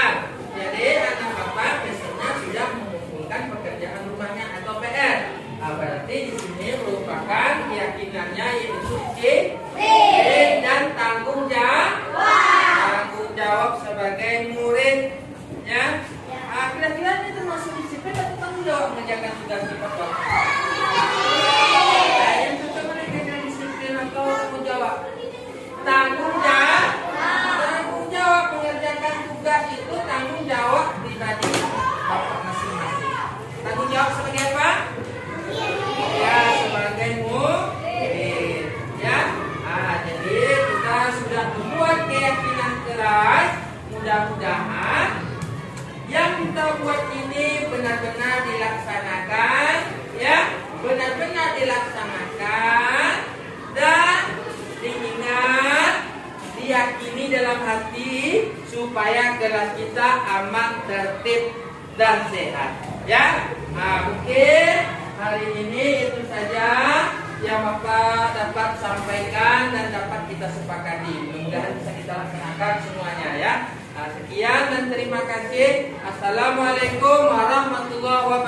Jadi anak bapak besoknya sudah mengumpulkan pekerjaan rumahnya atau PR. Nah, berarti di sini merupakan keyakinannya yaitu disiplin dan tanggung jawab sebagai murid, ya. Kira-kira ini termasuk disiplin atau tanggung jawab mengerjakan tugas tepat waktu? Yang pertama mengerjakan disiplin atau tanggung jawab? Tanggung jawab mengerjakan tugas itu tanggung jawab pribadi bapak masing-masing. Tanggung jawab sebagai apa? Ya, sebagai murid, ya. Jadi kita sudah membuat keyakinan keras. Mudah-mudahan yang kita buat ini benar-benar dilaksanakan, ya, benar-benar dilaksanakan dan diingat, diyakini dalam hati supaya kelas kita aman, tertib dan sehat, ya. Mungkin hari ini itu saja yang Bapak dapat sampaikan dan dapat kita sepakati. Mudah-mudahan bisa kita laksanakan semuanya, ya. Sekian dan terima kasih. Assalamualaikum warahmatullahi wabarakatuh.